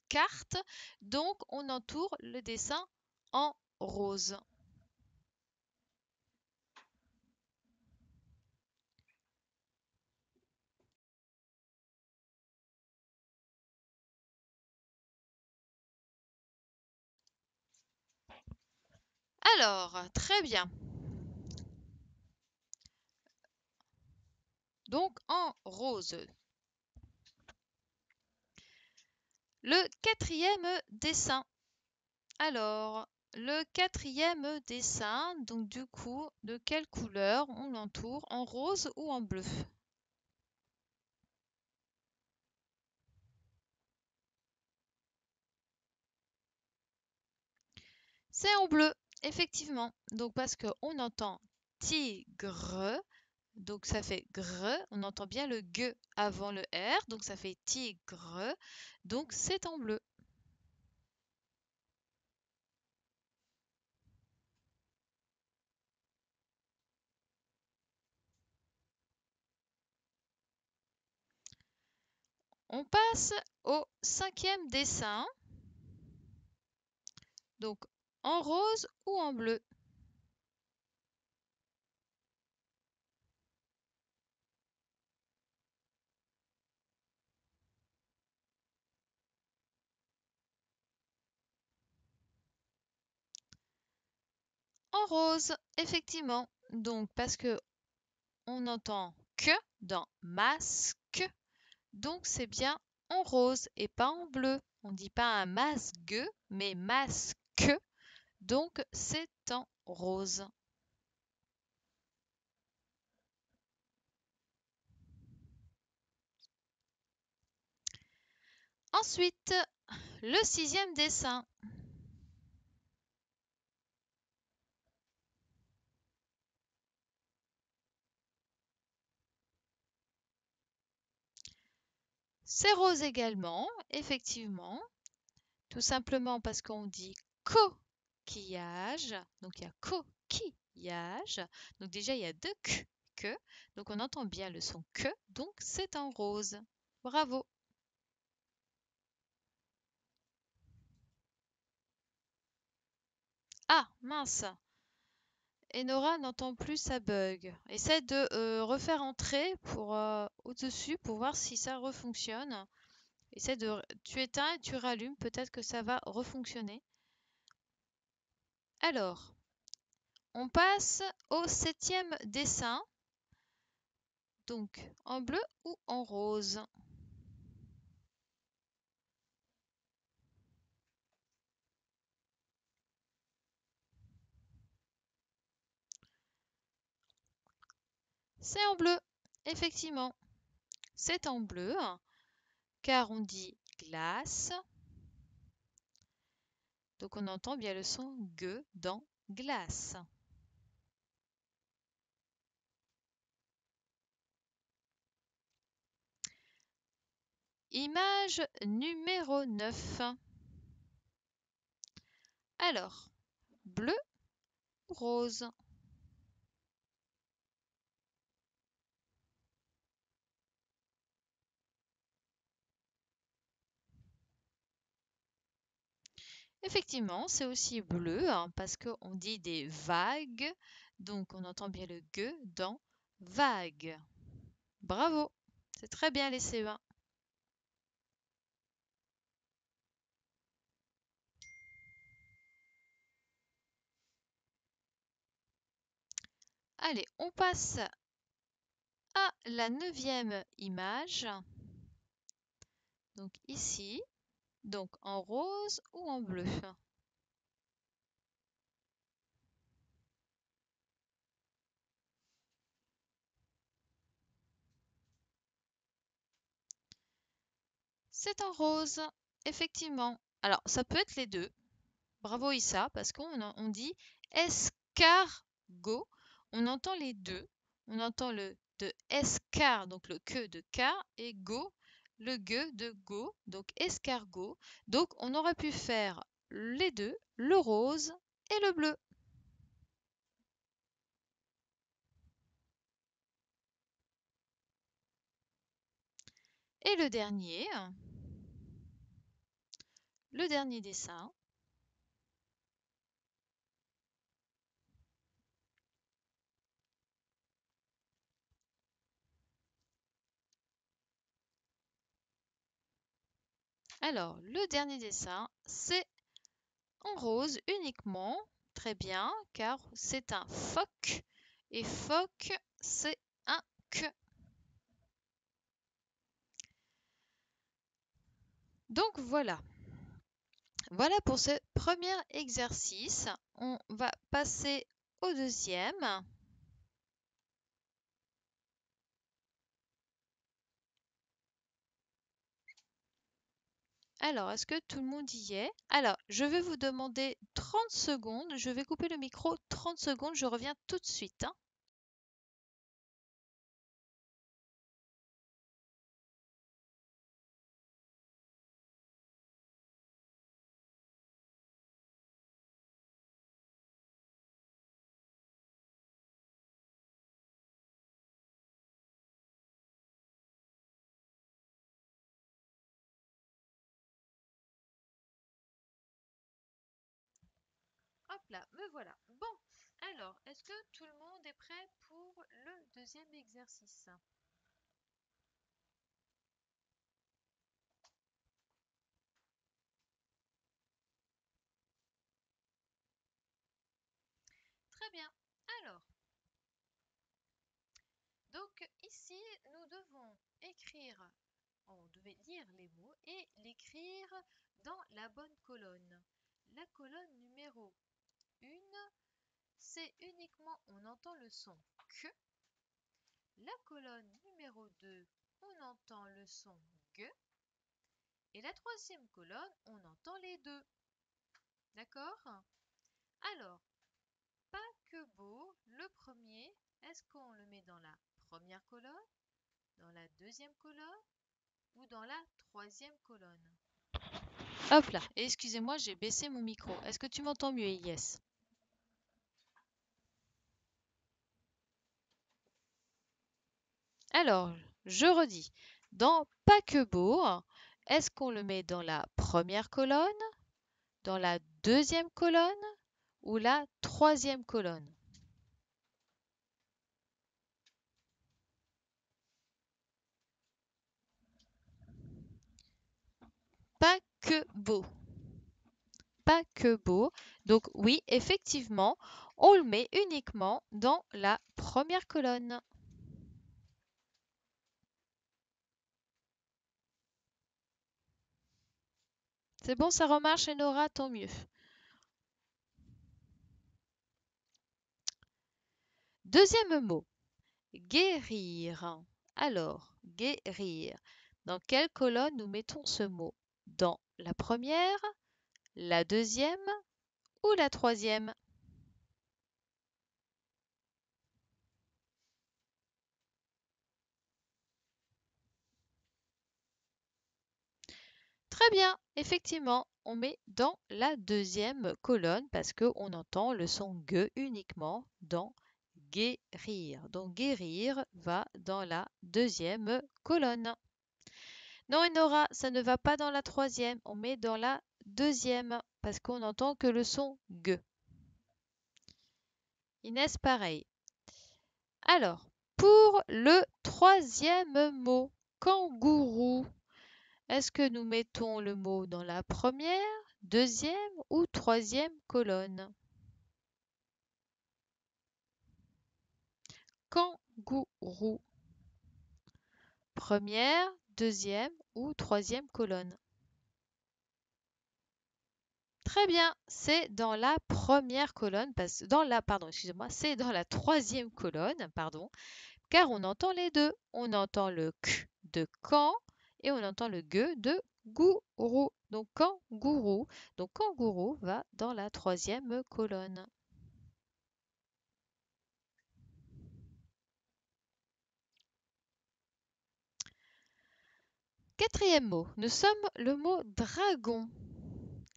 carte. Donc, on entoure le dessin en rose. Alors, très bien. Donc, en rose. Le quatrième dessin. Alors, le quatrième dessin, donc du coup, de quelle couleur on l'entoure? En rose ou en bleu? C'est en bleu, effectivement. Donc parce qu'on entend tigre, donc ça fait gre, on entend bien le g avant le r, donc ça fait tigre, donc c'est en bleu. On passe au cinquième dessin, donc en rose ou en bleu? En rose, effectivement. Donc parce que on entend que dans masque, donc c'est bien en rose et pas en bleu. On ne dit pas un masque, mais masque, donc c'est en rose. Ensuite, le sixième dessin. C'est rose également, effectivement. Tout simplement parce qu'on dit coquillage. Donc il y a coquillage. Donc déjà il y a deux que. Donc on entend bien le son que. Donc c'est en rose. Bravo. Ah mince. Enora n'entend plus, ça bug. Essaie de refaire entrer pour au-dessus pour voir si ça refonctionne. Essaie de tu éteins et tu rallumes, peut-être que ça va refonctionner. Alors, on passe au 7e dessin. Donc en bleu ou en rose? C'est en bleu, effectivement. C'est en bleu, car on dit glace. Donc on entend bien le son G dans glace. Image numéro 9. Alors, bleu ou rose? Effectivement, c'est aussi bleu, hein, parce qu'on dit des vagues, donc on entend bien le G dans vague. Bravo, c'est très bien les CE1. Allez, on passe à la 9e image. Donc ici, donc en rose ou en bleu? C'est en rose, effectivement. Alors, ça peut être les deux. Bravo Issa, parce qu'on dit escargot. On entend les deux. On entend le de escar, donc le que de car, et go, le ge de go, donc escargot. Donc, on aurait pu faire les deux, le rose et le bleu. Et le dernier dessin. Alors, le dernier dessin, c'est en rose uniquement. Très bien, car c'est un phoque. Et phoque, c'est un que. Donc voilà. Voilà pour ce premier exercice. On va passer au deuxième. Alors, est-ce que tout le monde y est? Alors, je vais vous demander 30 secondes. Je vais couper le micro 30 secondes. Je reviens tout de suite, hein. Hop là, me voilà. Bon, alors, est-ce que tout le monde est prêt pour le deuxième exercice? Très bien. Alors, donc ici, nous devons écrire, on devait lire les mots et l'écrire dans la bonne colonne. La colonne numéro 1, c'est uniquement, on entend le son que. La colonne numéro 2, on entend le son ge. Et la troisième colonne, on entend les deux. D'accord? Alors, paquebot, le premier, est-ce qu'on le met dans la première colonne, dans la deuxième colonne ou dans la troisième colonne? Hop là. Et excusez-moi, j'ai baissé mon micro. Est-ce que tu m'entends mieux, Yes? Alors, je redis. Dans paquebot, est-ce qu'on le met dans la première colonne, dans la deuxième colonne ou la troisième colonne? Paquebot. Paquebot. Donc oui, effectivement, on le met uniquement dans la première colonne. C'est bon, ça remarche, Enora, tant mieux. Deuxième mot, guérir. Alors, guérir. Dans quelle colonne nous mettons ce mot? Dans la première, la deuxième ou la troisième? Très bien, effectivement, on met dans la deuxième colonne parce qu'on entend le son ge uniquement dans guérir. Donc guérir va dans la deuxième colonne. Non, Enora, ça ne va pas dans la troisième, on met dans la deuxième parce qu'on entend que le son ge. Inès, pareil. Alors, pour le troisième mot, kangourou, est-ce que nous mettons le mot dans la première, deuxième ou troisième colonne? Kangourou. Première, deuxième ou troisième colonne? Très bien, c'est dans la première colonne, excusez-moi, c'est dans la troisième colonne, pardon, car on entend les deux. On entend le k de kan et on entend le ge de gourou. Donc kangourou. Donc kangourou va dans la troisième colonne. Quatrième mot, nous sommes le mot dragon.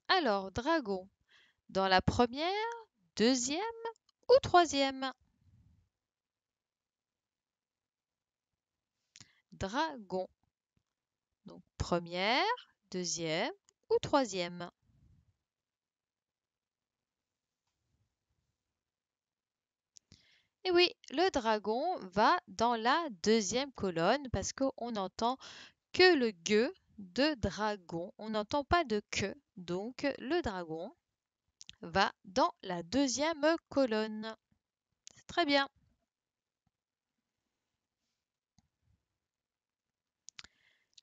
Alors, dragon, dans la première, deuxième ou troisième? Dragon. Donc première, deuxième ou troisième? Et oui, le dragon va dans la deuxième colonne parce qu'on entend que le ge de dragon. On n'entend pas de que. Donc le dragon va dans la deuxième colonne. C'est très bien.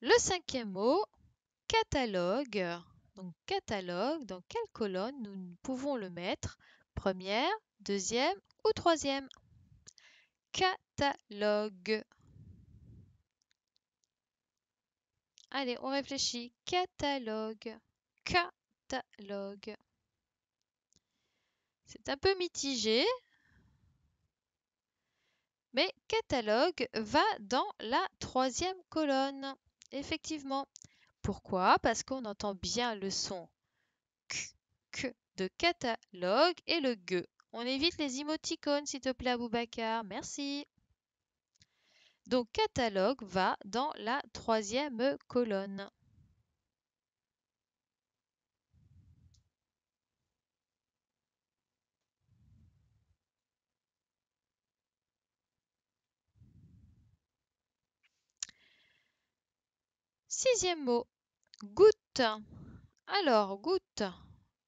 Le cinquième mot, catalogue. Donc catalogue, dans quelle colonne nous pouvons le mettre? Première, deuxième ou troisième? Catalogue. Allez, on réfléchit. Catalogue. Catalogue. C'est un peu mitigé, mais catalogue va dans la troisième colonne. Effectivement. Pourquoi? Parce qu'on entend bien le son k de catalogue et le ge. On évite les émoticônes, s'il te plaît, Aboubacar. Merci. Donc catalogue va dans la troisième colonne. Sixième mot, goutte. Alors, goutte.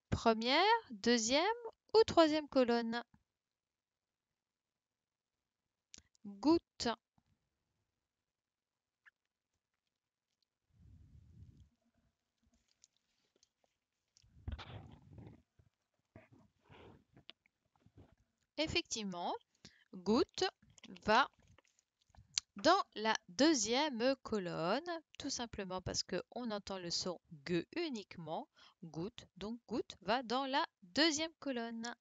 Première, deuxième ou troisième colonne? Goutte. Effectivement, goutte va dans la deuxième colonne, tout simplement parce qu'on entend le son ge uniquement, goutte, donc goutte va dans la deuxième colonne.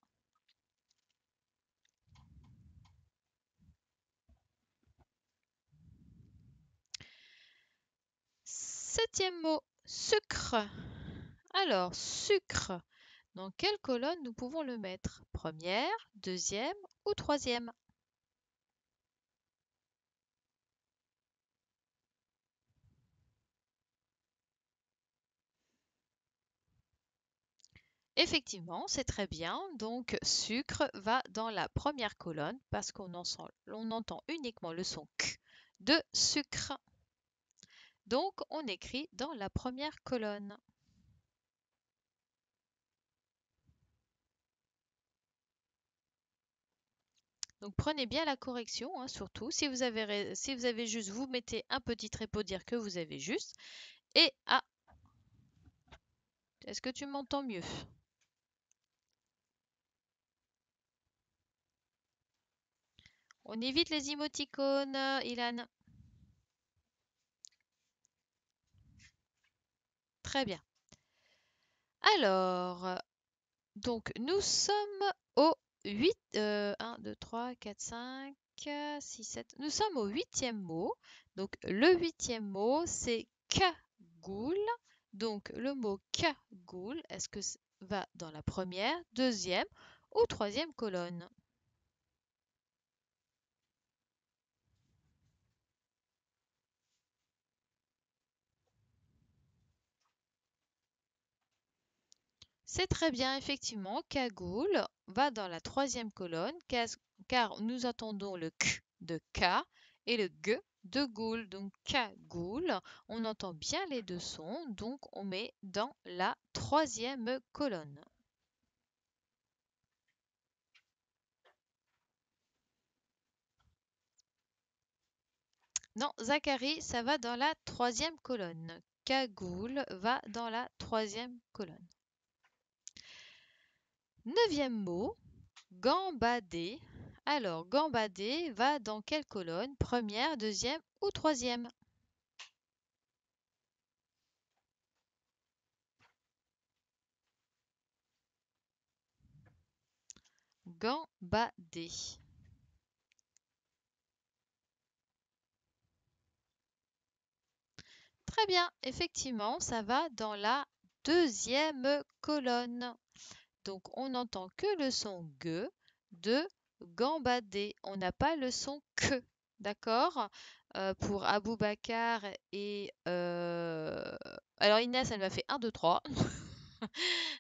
Septième mot, sucre. Alors, sucre. Dans quelle colonne nous pouvons le mettre? Première, deuxième ou troisième? Effectivement, c'est très bien. Donc, sucre va dans la première colonne parce on entend uniquement le son K de sucre. Donc, on écrit dans la première colonne. Donc, prenez bien la correction, hein, surtout. Si vous avez juste, vous mettez un petit trait pour dire que vous avez juste. Et ah, est-ce que tu m'entends mieux? On évite les émoticônes, Ilan. Très bien. Alors, donc nous sommes au 8, 1, 2, 3, 4, 5, 6, 7. Nous sommes au huitième mot. Donc le huitième mot, c'est cagoule. Donc le mot cagoule, est-ce que va dans la première, deuxième ou troisième colonne? C'est très bien, effectivement, cagoule va dans la troisième colonne car nous attendons le k de K et le g de goule. Donc cagoule, on entend bien les deux sons, donc on met dans la troisième colonne. Non, Zacharie, ça va dans la troisième colonne. Cagoule va dans la troisième colonne. Neuvième mot, gambader. Alors, gambader va dans quelle colonne? Première, deuxième ou troisième? Gambader. Très bien, effectivement, ça va dans la deuxième colonne. Donc, on n'entend que le son G de gambader. On n'a pas le son que. D'accord? Pour Aboubacar et... Alors Inès, elle m'a fait un, 2, 3.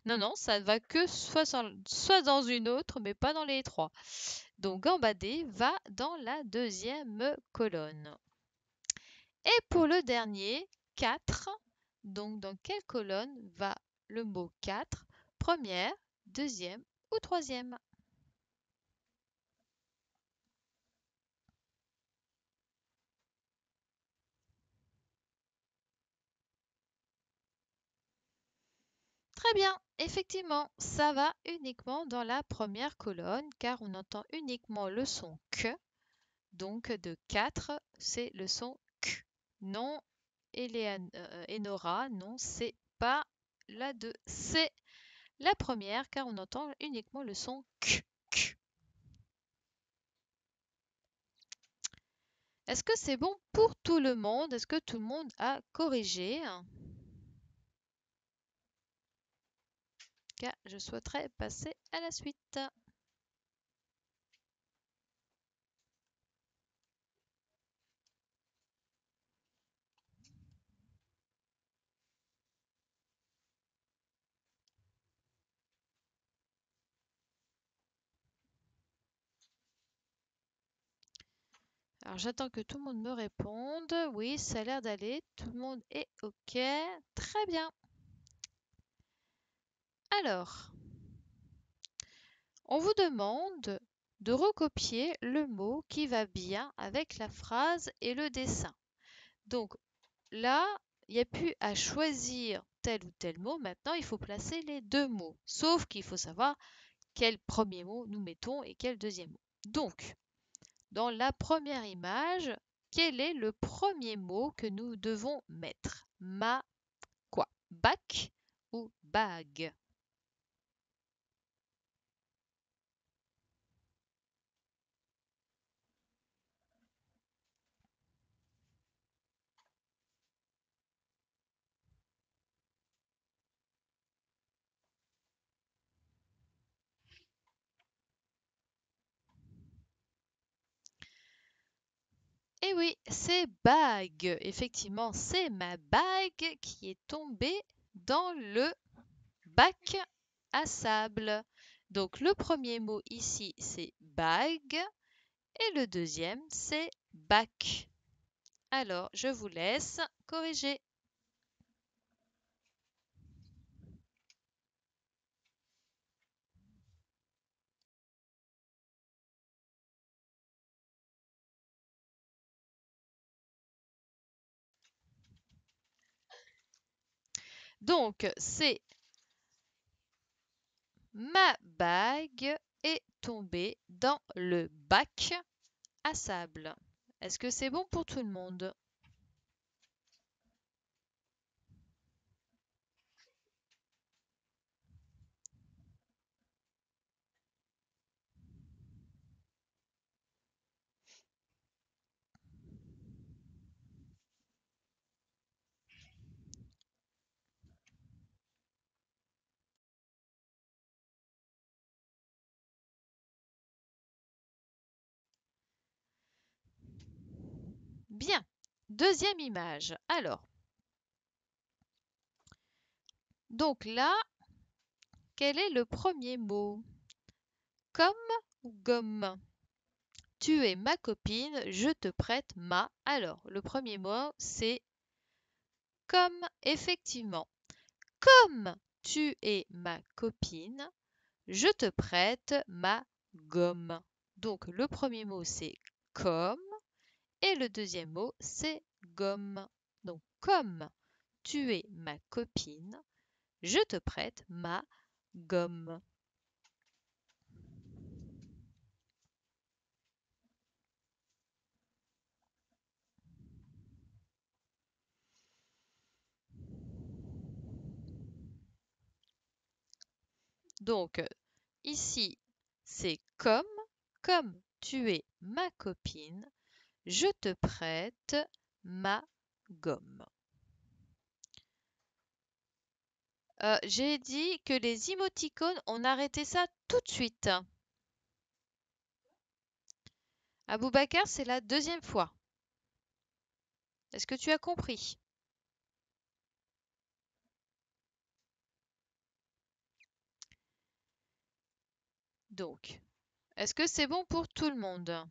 Non, non, ça ne va que soit dans une autre, mais pas dans les trois. Donc gambader va dans la deuxième colonne. Et pour le dernier, 4. Donc dans quelle colonne va le mot 4? Première, deuxième ou troisième? Très bien, effectivement, ça va uniquement dans la première colonne car on entend uniquement le son que. Donc de 4, c'est le son k. Non, Enora, non, c'est pas la 2, c'est la première car on entend uniquement le son k. K. Est-ce que c'est bon pour tout le monde? Est-ce que tout le monde a corrigé? Car je souhaiterais passer à la suite. Alors j'attends que tout le monde me réponde. Oui, ça a l'air d'aller. Tout le monde est OK. Très bien. Alors, on vous demande de recopier le mot qui va bien avec la phrase et le dessin. Donc là, il n'y a plus à choisir tel ou tel mot. Maintenant, il faut placer les deux mots. Sauf qu'il faut savoir quel premier mot nous mettons et quel deuxième mot. Donc, dans la première image, quel est le premier mot que nous devons mettre? Quoi? Bac ou bague? Eh oui, c'est bague. Effectivement, c'est ma bague qui est tombée dans le bac à sable. Donc le premier mot ici, c'est bague et le deuxième, c'est bac. Alors, je vous laisse corriger. Donc, c'est ma bague est tombée dans le bac à sable. Est-ce que c'est bon pour tout le monde? Bien. Deuxième image. Alors, donc là, quel est le premier mot? Comme ou gomme? Tu es ma copine, je te prête ma. Alors, le premier mot, c'est comme, effectivement. Comme tu es ma copine, je te prête ma gomme. Donc, le premier mot, c'est comme et le deuxième mot, c'est gomme. Donc, comme tu es ma copine, je te prête ma gomme. Donc, ici, c'est comme tu es ma copine, je te prête ma gomme. J'ai dit que les émoticônes, on arrêtait ça tout de suite. Aboubacar, c'est la deuxième fois. Est-ce que tu as compris? Donc, est-ce que c'est bon pour tout le monde?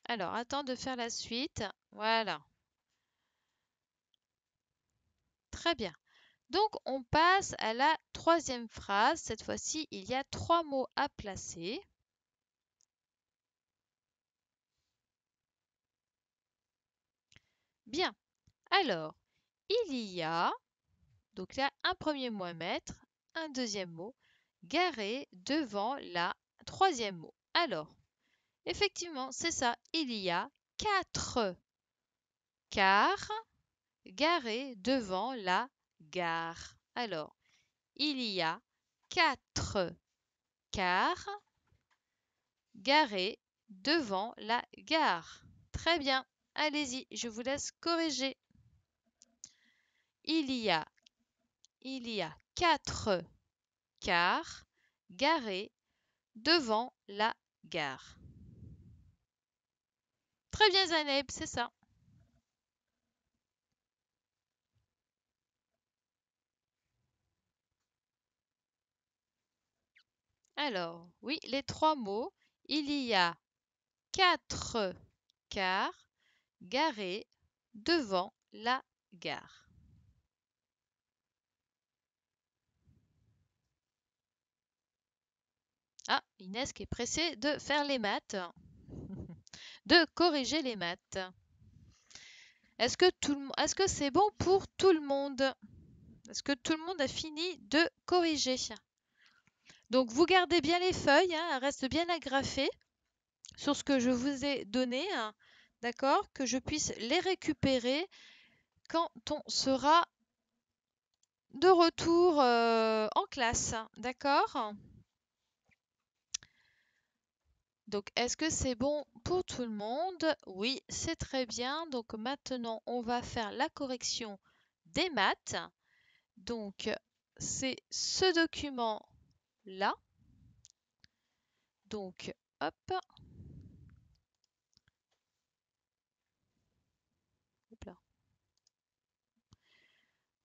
Alors, attends de faire la suite. Voilà, très bien. Donc, on passe à la troisième phrase. Cette fois-ci, il y a trois mots à placer. Bien. Alors, il y a, donc là, un premier mot à mettre, un deuxième mot, garé devant la troisième mot. Alors, effectivement, c'est ça. Il y a 4 cars garés devant la gare. Alors, il y a 4 cars garés devant la gare. Très bien. Allez-y, je vous laisse corriger. Il y a, il y a 4 cars garés devant la gare. Très bien, Zaneb, c'est ça. Alors, oui, les trois mots. Il y a 4 cars garés devant la gare. Ah, Inès qui est pressée de faire les maths, de corriger les maths. Est-ce que c'est bon pour tout le monde? Est-ce que tout le monde a fini de corriger? Donc vous gardez bien les feuilles, hein, elles restent bien agrafées sur ce que je vous ai donné, hein, d'accord? Que je puisse les récupérer quand on sera de retour en classe, d'accord? Donc, est-ce que c'est bon pour tout le monde? Oui, c'est très bien. Donc, maintenant, on va faire la correction des maths. Donc, c'est ce document-là. Donc, hop. Hop là.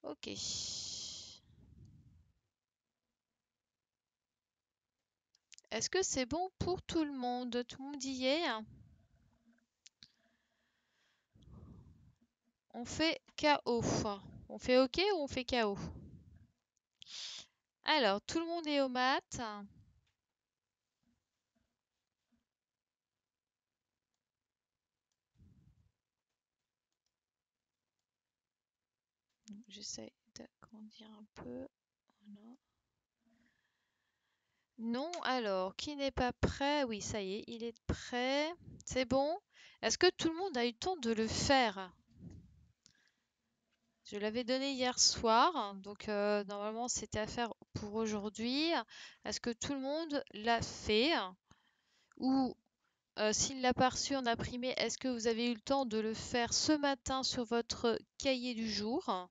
Ok. Est-ce que c'est bon pour tout le monde? Tout le monde y est? On fait KO. On fait OK ou on fait KO? Alors, tout le monde est aux maths. J'essaie d'agrandir un peu. Voilà. Non, alors, qui n'est pas prêt? Oui, ça y est, il est prêt. C'est bon? Est-ce que tout le monde a eu le temps de le faire? Je l'avais donné hier soir, donc normalement c'était à faire pour aujourd'hui. Est-ce que tout le monde l'a fait? Ou s'il l'a pas reçu en imprimé, est-ce que vous avez eu le temps de le faire ce matin sur votre cahier du jour?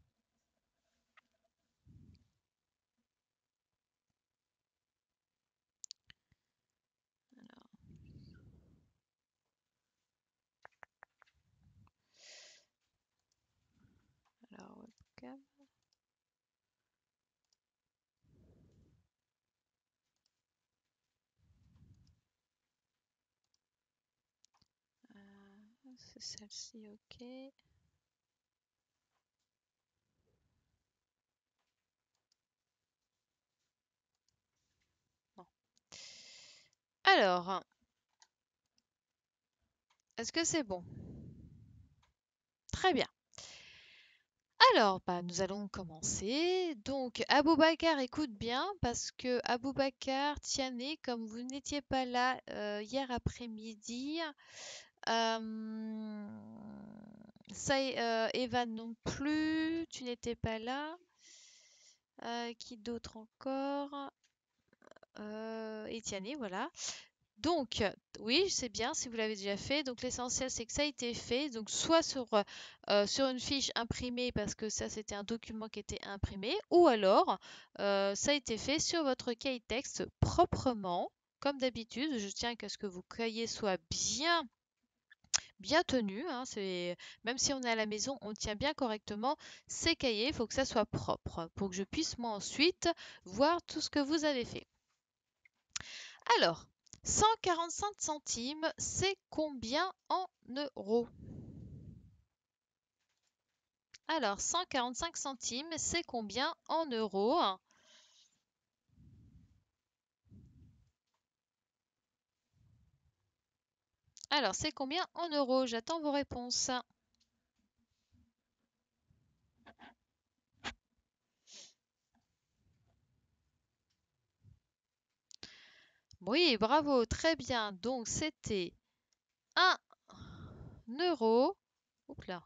Alors, webcam. C'est celle-ci, ok. Non. Alors, est-ce que c'est bon? Très bien. Alors, bah, nous allons commencer. Donc, Aboubacar, écoute bien, parce que Aboubacar, Tiané, comme vous n'étiez pas là hier après-midi, euh, Evan non plus, tu n'étais pas là. Qui d'autre encore? Et Tiané, voilà. Donc, oui, c'est bien si vous l'avez déjà fait. Donc, l'essentiel, c'est que ça a été fait. Donc, soit sur une fiche imprimée, parce que ça, c'était un document qui était imprimé, ou alors, ça a été fait sur votre cahier texte proprement, comme d'habitude. Je tiens à ce que vos cahiers soient bien tenus, hein. Même si on est à la maison, on tient bien correctement ces cahiers. Il faut que ça soit propre pour que je puisse, moi, ensuite, voir tout ce que vous avez fait. Alors, 145 centimes, c'est combien en euros? Alors, 145 centimes, c'est combien en euros? Alors, c'est combien en euros? J'attends vos réponses. Oui, bravo, très bien. Donc, c'était 1 euro. Oups là.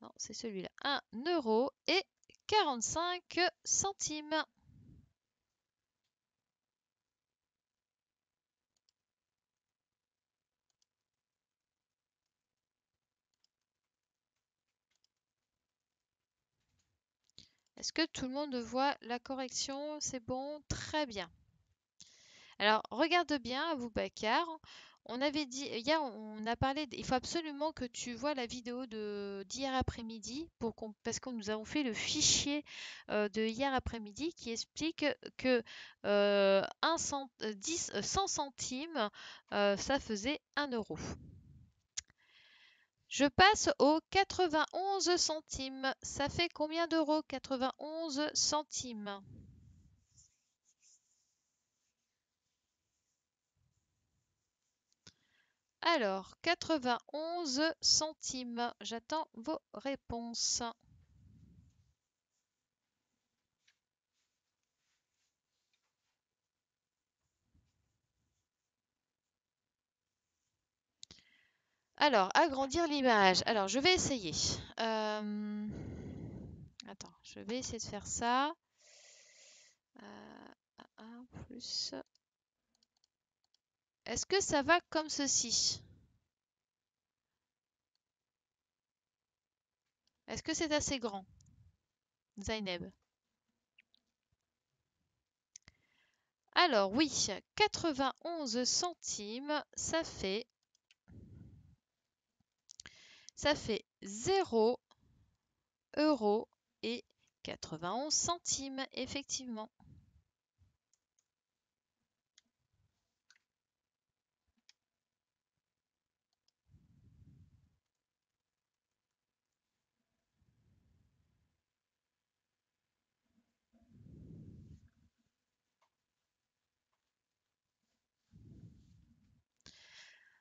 Non, c'est celui-là. 1 euro et 45 centimes. Est-ce que tout le monde voit la correction? C'est bon? Très bien. Alors, regarde bien, Aboubacar. On avait dit, hier, on a parlé, il faut absolument que tu vois la vidéo d'hier après-midi parce que nous avons fait le fichier de hier après-midi qui explique que 100 centimes, ça faisait 1 euro. Je passe aux 91 centimes. Ça fait combien d'euros 91 centimes? Alors, 91 centimes. J'attends vos réponses. Alors, agrandir l'image. Alors, je vais essayer. Attends, je vais essayer de faire ça. 1 plus Est-ce que ça va comme ceci? Est-ce que c'est assez grand, Zaineb? Alors oui, 91 centimes, ça fait 0 € et 91 centimes, effectivement.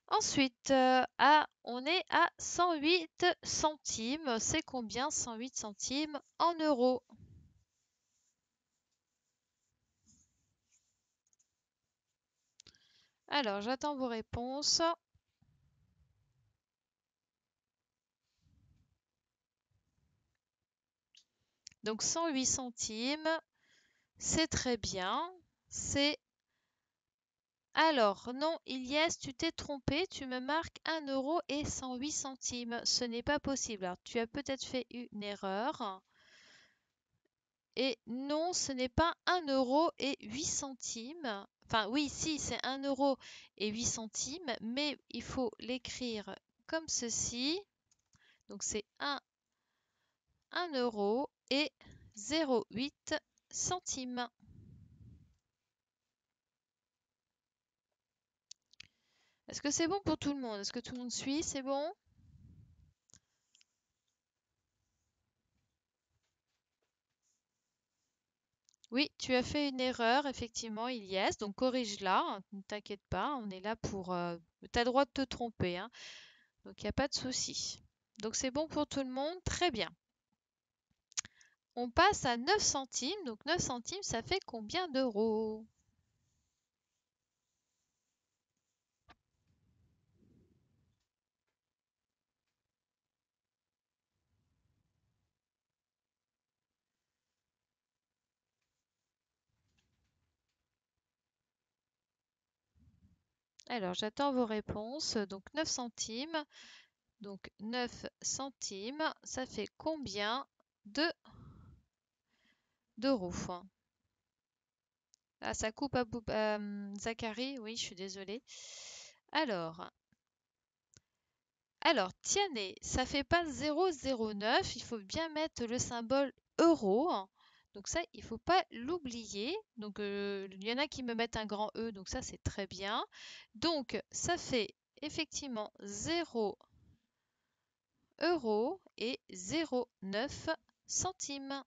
Ensuite, on est à 108 centimes. C'est combien 108 centimes en euros? Alors, j'attends vos réponses. Donc 108 centimes, c'est très bien. C'est Alors, non, Ilyes, tu t'es trompé, tu me marques 1 € et 108 centimes. Ce n'est pas possible. Alors, tu as peut-être fait une erreur. Et non, ce n'est pas 1 € et 8 centimes. Enfin, oui, si, c'est 1 € et 8 centimes, mais il faut l'écrire comme ceci. Donc, c'est 1 € et 0,8 centimes. Est-ce que c'est bon pour tout le monde? Est-ce que tout le monde suit? C'est bon? Oui, tu as fait une erreur, effectivement, Ilyes, donc corrige-la, hein, ne t'inquiète pas, on est là pour... tu as le droit de te tromper, hein, donc il n'y a pas de souci. Donc c'est bon pour tout le monde, très bien. On passe à 9 centimes, donc 9 centimes, ça fait combien d'euros? Alors j'attends vos réponses, donc 9 centimes, donc 9 centimes, ça fait combien de d'euros? Ah, ça coupe à Zachary, oui, je suis désolée. Alors, tiennet, ça fait pas 0,09, il faut bien mettre le symbole euro. Donc ça, il faut pas l'oublier. Donc il y en a qui me mettent un grand E, donc ça c'est très bien. Donc ça fait effectivement 0 € et 0,9 centimes.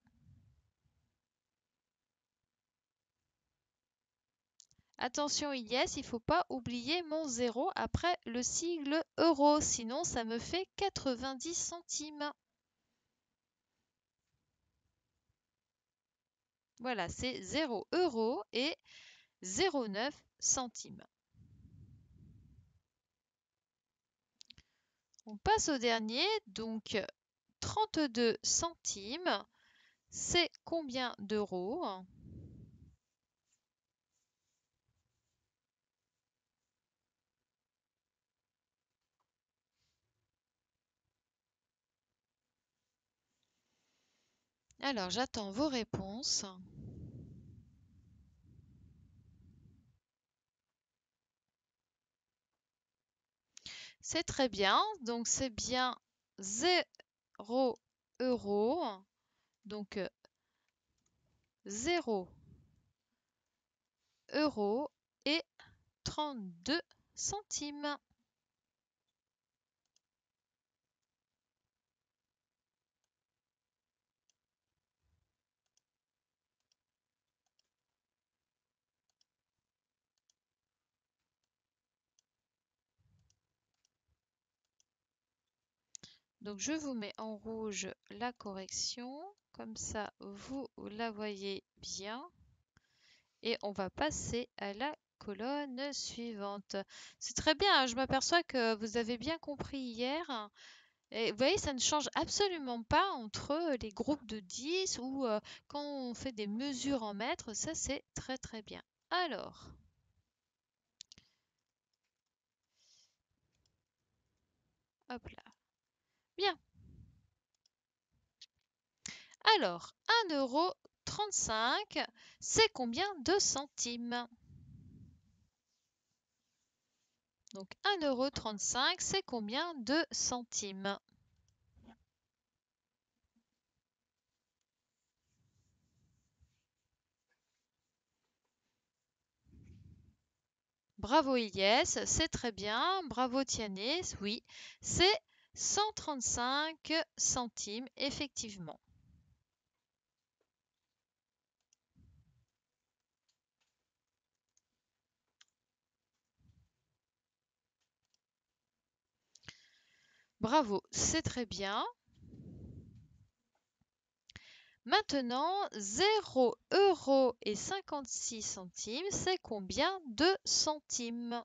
Attention Ilyes, il ne faut pas oublier mon 0 après le sigle euro, sinon ça me fait 90 centimes. Voilà, c'est 0 € et 0,9 centimes. On passe au dernier, donc 32 centimes, c'est combien d'euros? Alors, j'attends vos réponses. C'est très bien, donc c'est bien 0 €, donc 0 € et 32 centimes. Donc je vous mets en rouge la correction, comme ça vous la voyez bien. Et on va passer à la colonne suivante. C'est très bien, hein, je m'aperçois que vous avez bien compris hier. Et vous voyez, ça ne change absolument pas entre les groupes de 10 ou quand on fait des mesures en mètres. Ça, c'est très très bien. Alors, Hop là. Bien. Alors, 1,35 €, c'est combien de centimes? Donc 1,35 €, c'est combien de centimes? Bravo Ilyes, c'est très bien. Bravo Tianès, oui, c'est 135 centimes, effectivement. Bravo, c'est très bien. Maintenant, 0,56 €, c'est combien de centimes?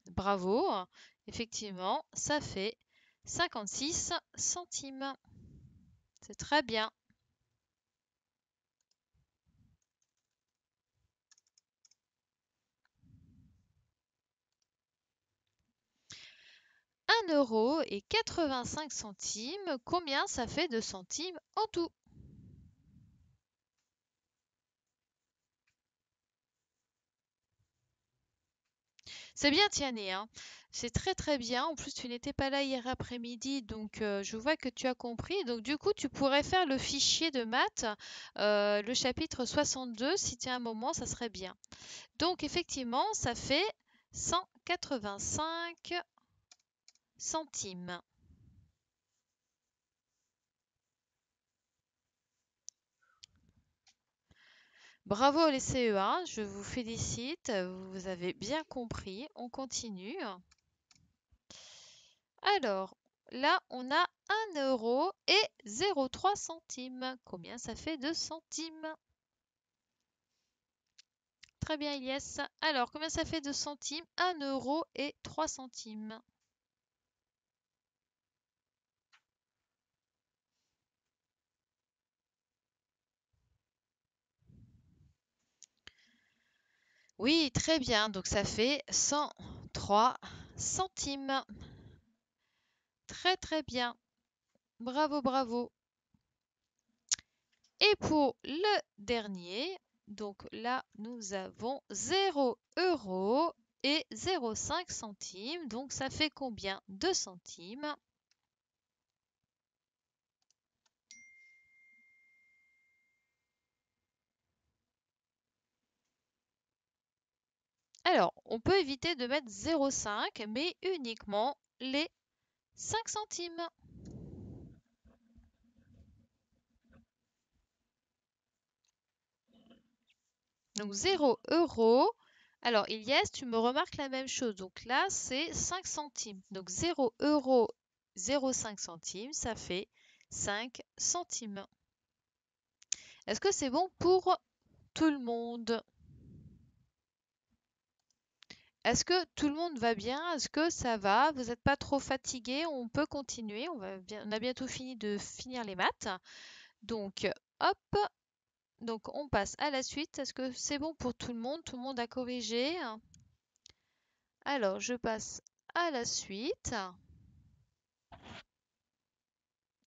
Bravo, effectivement, ça fait 56 centimes. C'est très bien. €1,85 €, combien ça fait de centimes en tout? C'est bien Tiané, hein. C'est très très bien. En plus, tu n'étais pas là hier après-midi, donc je vois que tu as compris. Donc du coup, tu pourrais faire le fichier de maths, le chapitre 62, si tu as un moment, ça serait bien. Donc effectivement, ça fait 185 centimes. Bravo les CE1, je vous félicite, vous avez bien compris. On continue. Alors, là, on a 1 € et 0,3 centimes. Combien ça fait de centimes? Très bien, Ilyes. Alors, combien ça fait de centimes? 1 € et 3 centimes. Oui, très bien. Donc, ça fait 103 centimes. Très, très bien. Bravo, bravo. Et pour le dernier, donc là, nous avons 0 € et 0,5 centimes. Donc, ça fait combien de centimes? Alors, on peut éviter de mettre 0,5, mais uniquement les 5 centimes. Donc 0 €. Alors, Ilyes, tu me remarques la même chose. Donc là, c'est 5 centimes. Donc 0 €, 0,5 centimes, ça fait 5 centimes. Est-ce que c'est bon pour tout le monde? Est-ce que tout le monde va bien? Est-ce que ça va? Vous n'êtes pas trop fatigué? On peut continuer. On a bientôt fini de finir les maths. Donc, hop. Donc, on passe à la suite. Est-ce que c'est bon pour tout le monde? Tout le monde a corrigé? Alors, je passe à la suite.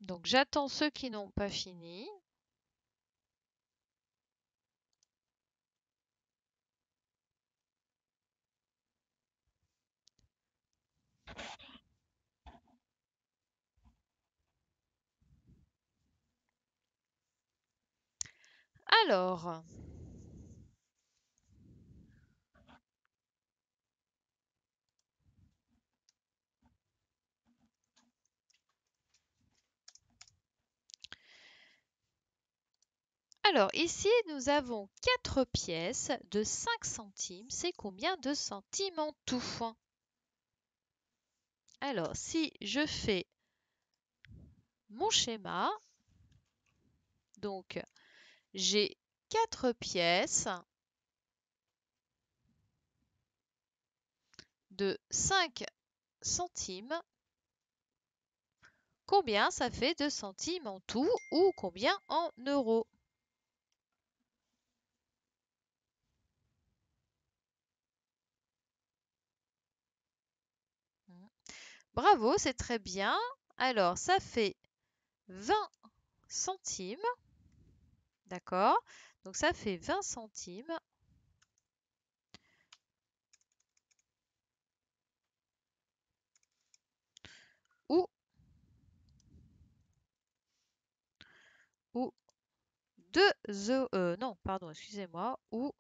Donc, j'attends ceux qui n'ont pas fini. Alors, ici, nous avons 4 pièces de 5 centimes. C'est combien de centimes en tout? Alors, si je fais mon schéma, donc j'ai 4 pièces de 5 centimes. combien ça fait de centimes en tout ou combien en euros? Bravo, c'est très bien. Alors, ça fait 20 centimes. D'accord? Donc, ça fait 20 centimes. Ou, ou 2 non, pardon, excusez-moi. Ou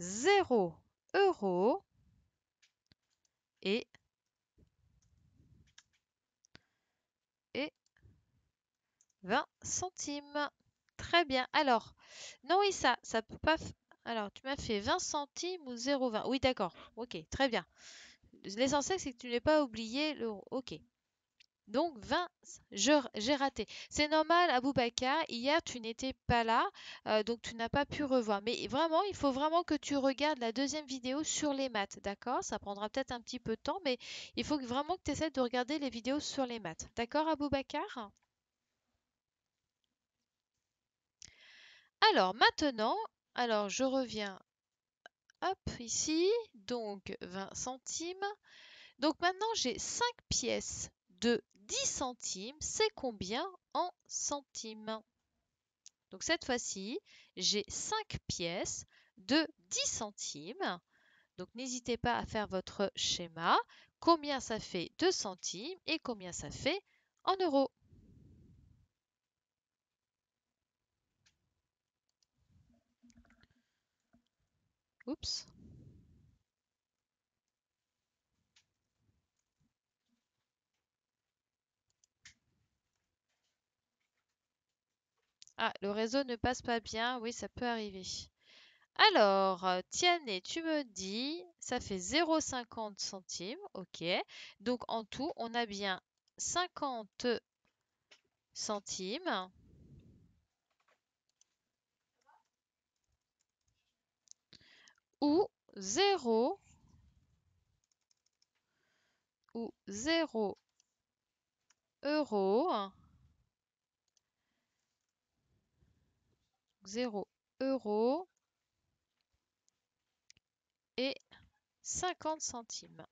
0 euros et, et 20 centimes. Très bien. Alors, non, oui, ça peut pas. Alors, tu m'as fait 20 centimes ou 0,20. Oui, d'accord. Ok, très bien. L'essentiel, c'est que tu n'aies pas oublié l'euro. Ok. Donc 20, j'ai raté. C'est normal, Aboubacar, hier tu n'étais pas là, donc tu n'as pas pu revoir. Mais vraiment, il faut vraiment que tu regardes la deuxième vidéo sur les maths, d'accord? Ça prendra peut-être un petit peu de temps, mais il faut vraiment que tu essaies de regarder les vidéos sur les maths. D'accord, Aboubacar? Alors maintenant, alors je reviens, hop, ici, donc 20 centimes. Donc maintenant, j'ai 5 pièces de 10 centimes. C'est combien en centimes? Donc cette fois-ci, j'ai 5 pièces de 10 centimes. Donc n'hésitez pas à faire votre schéma. Combien ça fait 2 centimes et combien ça fait en euros? Oups. Ah, le réseau ne passe pas bien. Oui, ça peut arriver. Alors, Tiane, tu me dis, ça fait 0,50 centimes. Ok. Donc en tout, on a bien 50 centimes ou 0 ou 0 euros. 0 € et 50 centimes.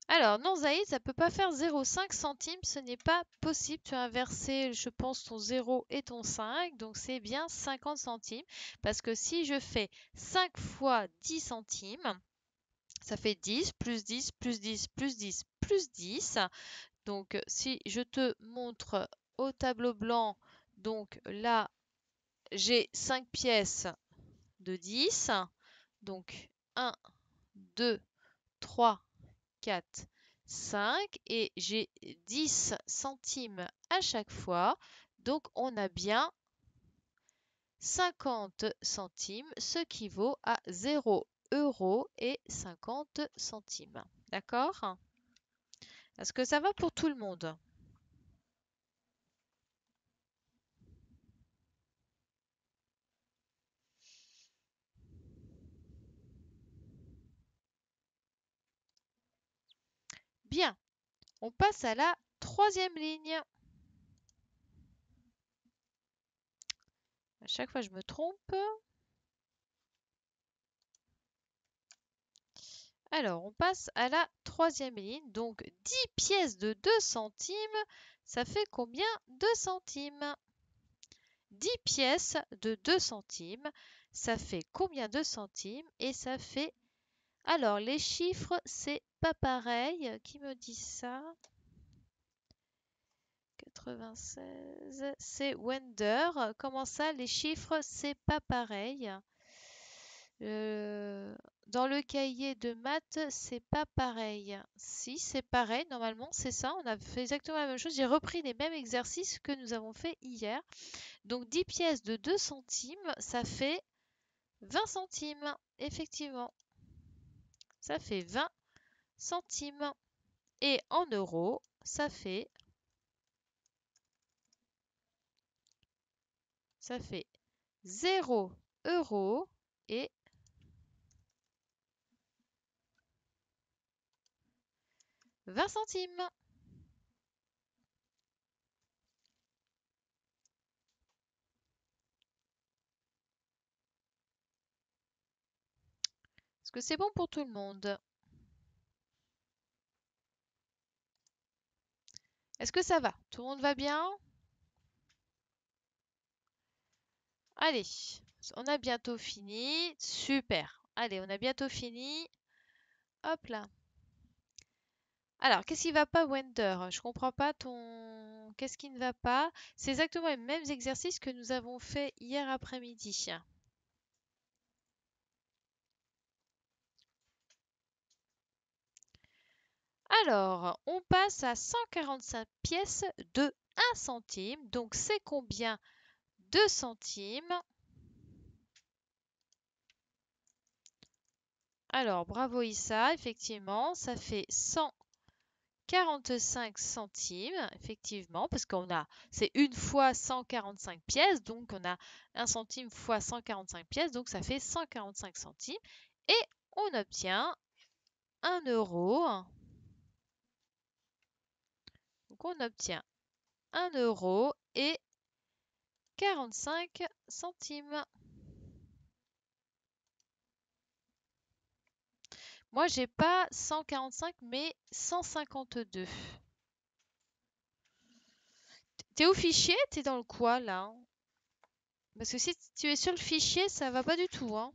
Alors, non, Zaïd, ça ne peut pas faire 0,5 centimes, ce n'est pas possible. Tu as inversé, je pense, ton 0 et ton 5, donc c'est bien 50 centimes. Parce que si je fais 5 fois 10 centimes, ça fait 10, plus 10, plus 10, plus 10, plus 10. Donc, si je te montre au tableau blanc, donc là, j'ai 5 pièces de 10. Donc 1, 2, 3, 4, 5 et j'ai 10 centimes à chaque fois. Donc on a bien 50 centimes, ce qui vaut à 0 € et 50 centimes. D'accord? Est-ce que ça va pour tout le monde? Bien, on passe à la troisième ligne. À chaque fois, je me trompe. Alors, on passe à la troisième ligne. Donc, 10 pièces de 2 centimes, ça fait combien de centimes? 10 pièces de 2 centimes, ça fait combien de centimes? Et ça fait... Alors, les chiffres, c'est pas pareil. Qui me dit ça? 96, c'est Wender. Comment ça, les chiffres, c'est pas pareil? Euh, Dans le cahier de maths, c'est pas pareil. Si, c'est pareil, normalement, c'est ça. On a fait exactement la même chose. J'ai repris les mêmes exercices que nous avons fait hier. Donc, 10 pièces de 2 centimes, ça fait 20 centimes. Effectivement, ça fait 20 centimes. Et en euros, ça fait 0 € et 20 centimes. que c'est bon pour tout le monde? Est-ce que ça va? Tout le monde va bien? Allez, on a bientôt fini. Super. Allez, on a bientôt fini. Hop là. Alors, qu'est-ce qui va pas, Wender? Je comprends pas ton... Qu'est-ce qui ne va pas? C'est exactement les mêmes exercices que nous avons fait hier après-midi. Alors, on passe à 145 pièces de 1 centime. Donc, c'est combien de centimes? Alors, bravo Issa, effectivement, ça fait 145 centimes, effectivement, parce c'est une fois 145 pièces, donc on a 1 centime fois 145 pièces, donc ça fait 145 centimes. Et on obtient 1 euro. Donc on obtient 1 euro et 45 centimes. Moi, j'ai pas 145, mais 152. T'es au fichier? T'es dans le quoi, là? Parce que si tu es sur le fichier, ça va pas du tout, hein.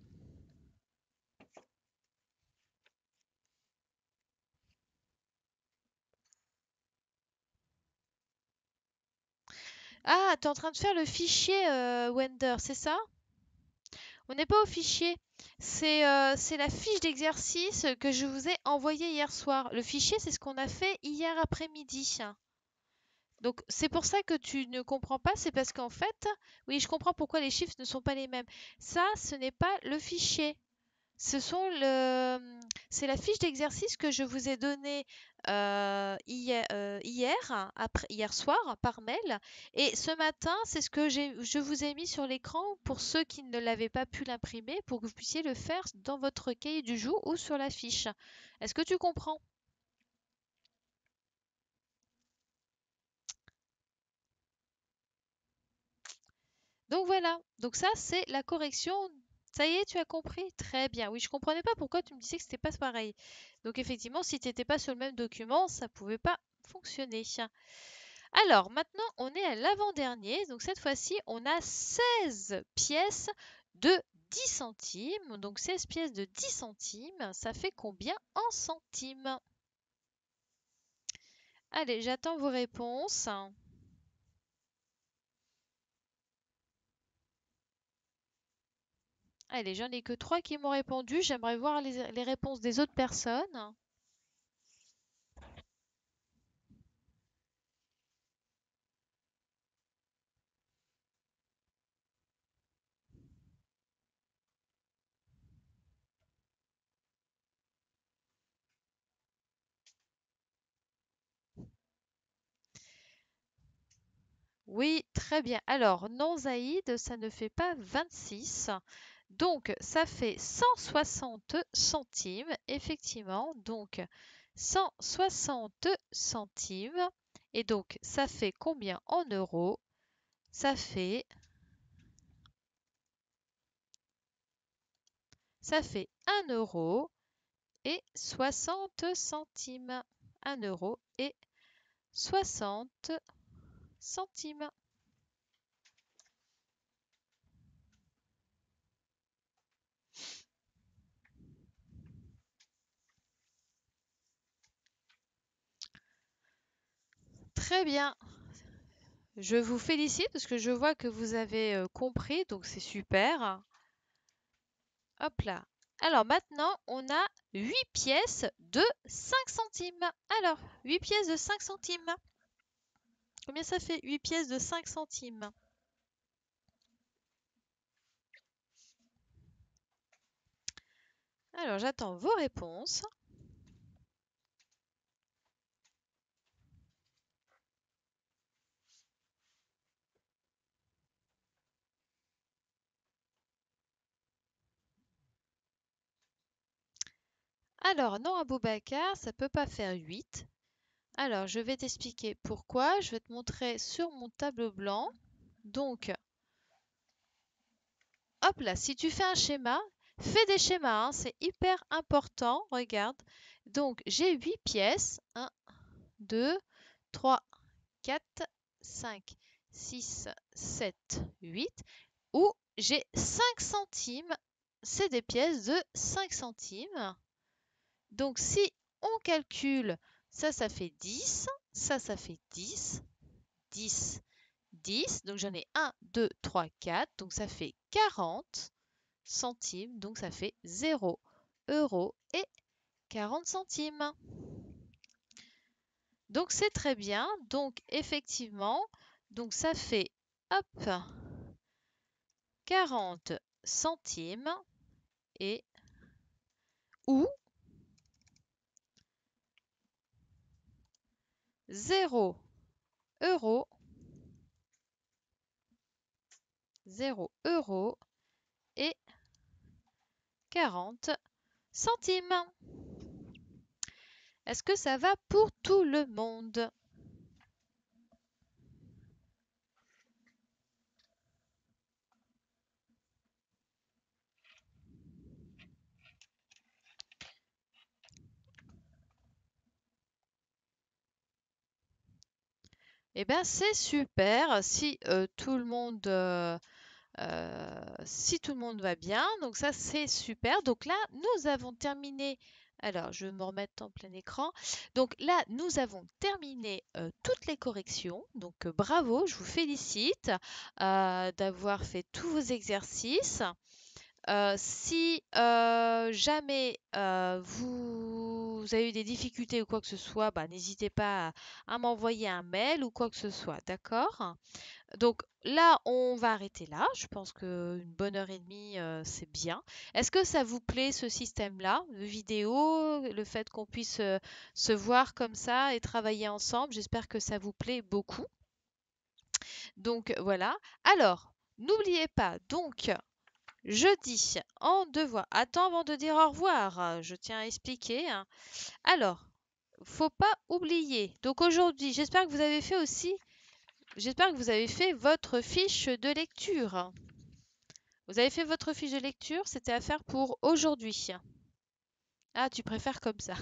Ah, t'es en train de faire le fichier, Wender, c'est ça? On n'est pas au fichier. C'est la fiche d'exercice que je vous ai envoyée hier soir. Le fichier, c'est ce qu'on a fait hier après-midi. Donc, c'est pour ça que tu ne comprends pas. C'est parce qu'en fait, oui, je comprends pourquoi les chiffres ne sont pas les mêmes. Ça, ce n'est pas le fichier. C'est la fiche d'exercice que je vous ai donnée hier soir par mail. Et ce matin, c'est ce que je vous ai mis sur l'écran pour ceux qui ne l'avaient pas pu l'imprimer, pour que vous puissiez le faire dans votre cahier du jour ou sur la fiche. Est-ce que tu comprends? Donc voilà, donc ça c'est la correction. Ça y est, tu as compris? Très bien. Oui, je comprenais pas pourquoi tu me disais que c'était pas pareil. Donc effectivement, si tu n'étais pas sur le même document, ça pouvait pas fonctionner. Alors maintenant, on est à l'avant-dernier. Donc cette fois-ci, on a 16 pièces de 10 centimes. Donc 16 pièces de 10 centimes, ça fait combien en centimes? Allez, j'attends vos réponses. Allez, j'en ai que 3 qui m'ont répondu. J'aimerais voir les réponses des autres personnes. Oui, très bien. Alors, non, Zaïd, ça ne fait pas 26. Donc, ça fait 160 centimes, effectivement. Donc, 160 centimes. Et donc, ça fait combien en euros? Ça fait, ça fait 1 euro et 60 centimes. 1 euro et 60 centimes. Très bien. Je vous félicite parce que je vois que vous avez compris, donc c'est super. Hop là. Alors maintenant, on a 8 pièces de 5 centimes. Alors, 8 pièces de 5 centimes. Combien ça fait 8 pièces de 5 centimes? Alors, j'attends vos réponses. Alors, non, Aboubacar, ça peut pas faire 8. Alors, je vais t'expliquer pourquoi. Je vais te montrer sur mon tableau blanc. Donc, hop là, si tu fais un schéma, Fais des schémas, hein, c'est hyper important. Regarde. Donc, j'ai 8 pièces. 1, 2, 3, 4, 5, 6, 7, 8. Où j'ai 5 centimes. C'est des pièces de 5 centimes. Donc, si on calcule, ça fait 10. Ça fait 10. 10, 10. Donc, j'en ai 1, 2, 3, 4. Donc, ça fait 40 centimes. Donc, ça fait 0 euros et 40 centimes. Donc, c'est très bien. Donc, effectivement, donc ça fait, hop, 40 centimes et ou 0 euros, 0 euros et 40 centimes. Est-ce que ça va pour tout le monde? Eh bien, c'est super si tout le monde si tout le monde va bien. Donc ça, c'est super. Donc là, nous avons terminé. Alors, je vais me remettre en plein écran. Donc là, nous avons terminé toutes les corrections. Donc bravo, je vous félicite d'avoir fait tous vos exercices. Si jamais vous avez eu des difficultés ou quoi que ce soit, bah, n'hésitez pas à m'envoyer un mail ou quoi que ce soit, d'accord? Donc là, on va arrêter là. Je pense qu'une bonne heure et demie, c'est bien. Est-ce que ça vous plaît ce système-là, de vidéo, le fait qu'on puisse se voir comme ça et travailler ensemble? J'espère que ça vous plaît beaucoup. Donc voilà. Alors, n'oubliez pas, donc, jeudi, en devoir. Attends avant de dire au revoir, je tiens à expliquer, hein. Alors, faut pas oublier. Donc aujourd'hui, j'espère que vous avez fait aussi. J'espère que vous avez fait votre fiche de lecture. Vous avez fait votre fiche de lecture, c'était à faire pour aujourd'hui. Ah, tu préfères comme ça.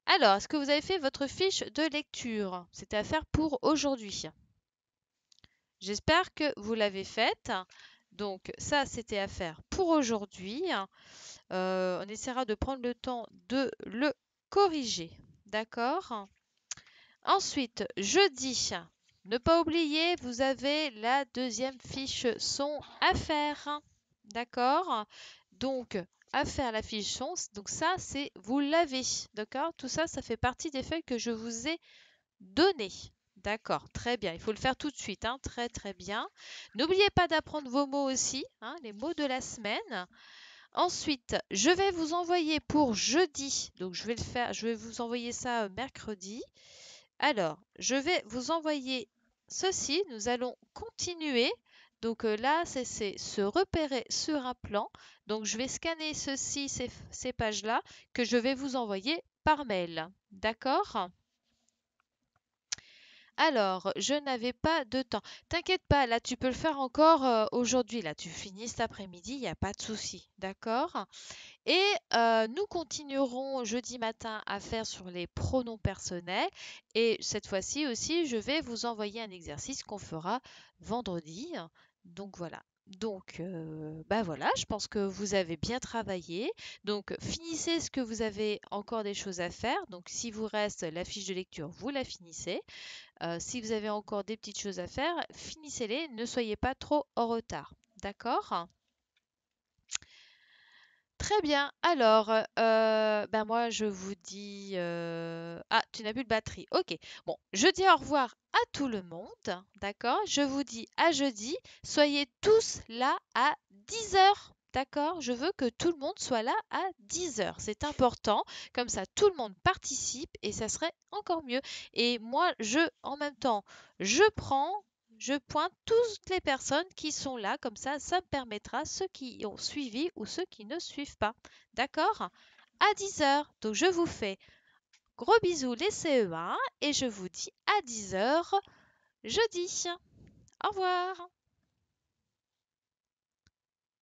Alors, est-ce que vous avez fait votre fiche de lecture? C'était à faire pour aujourd'hui. J'espère que vous l'avez faite. Donc, ça, c'était à faire pour aujourd'hui. On essaiera de prendre le temps de le corriger. D'accord? Ensuite, jeudi, ne pas oublier, vous avez la deuxième fiche son à faire. D'accord? Donc, à faire la fiche son, donc ça, c'est vous l'avez. D'accord? Tout ça, ça fait partie des feuilles que je vous ai données. D'accord, très bien. Il faut le faire tout de suite, hein. Très très bien. N'oubliez pas d'apprendre vos mots aussi, hein, les mots de la semaine. Ensuite, je vais vous envoyer pour jeudi. Donc, je vais le faire. Je vais vous envoyer ça mercredi. Alors, je vais vous envoyer ceci. Nous allons continuer. Donc là, c'est se repérer sur un plan. Donc, je vais scanner ceci, ces pages-là, que je vais vous envoyer par mail. D'accord? Alors, je n'avais pas de temps. T'inquiète pas, là, tu peux le faire encore aujourd'hui. Là, tu finis cet après-midi, il n'y a pas de souci. D'accord? Et nous continuerons jeudi matin à faire sur les pronoms personnels. Et cette fois-ci aussi, je vais vous envoyer un exercice qu'on fera vendredi. Donc voilà. Donc, bah voilà, je pense que vous avez bien travaillé. Donc, finissez ce que vous avez encore des choses à faire. Donc, si vous reste la fiche de lecture, vous la finissez. Si vous avez encore des petites choses à faire, finissez-les. Ne soyez pas trop en retard. D'accord? Très bien. Alors, ben moi, je vous dis... Ah, tu n'as plus de batterie. Ok. Bon, je dis au revoir à tout le monde. D'accord? Je vous dis à jeudi. Soyez tous là à 10 heures. D'accord? Je veux que tout le monde soit là à 10 heures. C'est important. Comme ça, tout le monde participe et ça serait encore mieux. Et moi, en même temps, je pointe toutes les personnes qui sont là, comme ça me permettra ceux qui ont suivi ou ceux qui ne suivent pas. D'accord? À 10 heures. Donc je vous fais gros bisous les CE1 et je vous dis à 10 heures jeudi. Au revoir.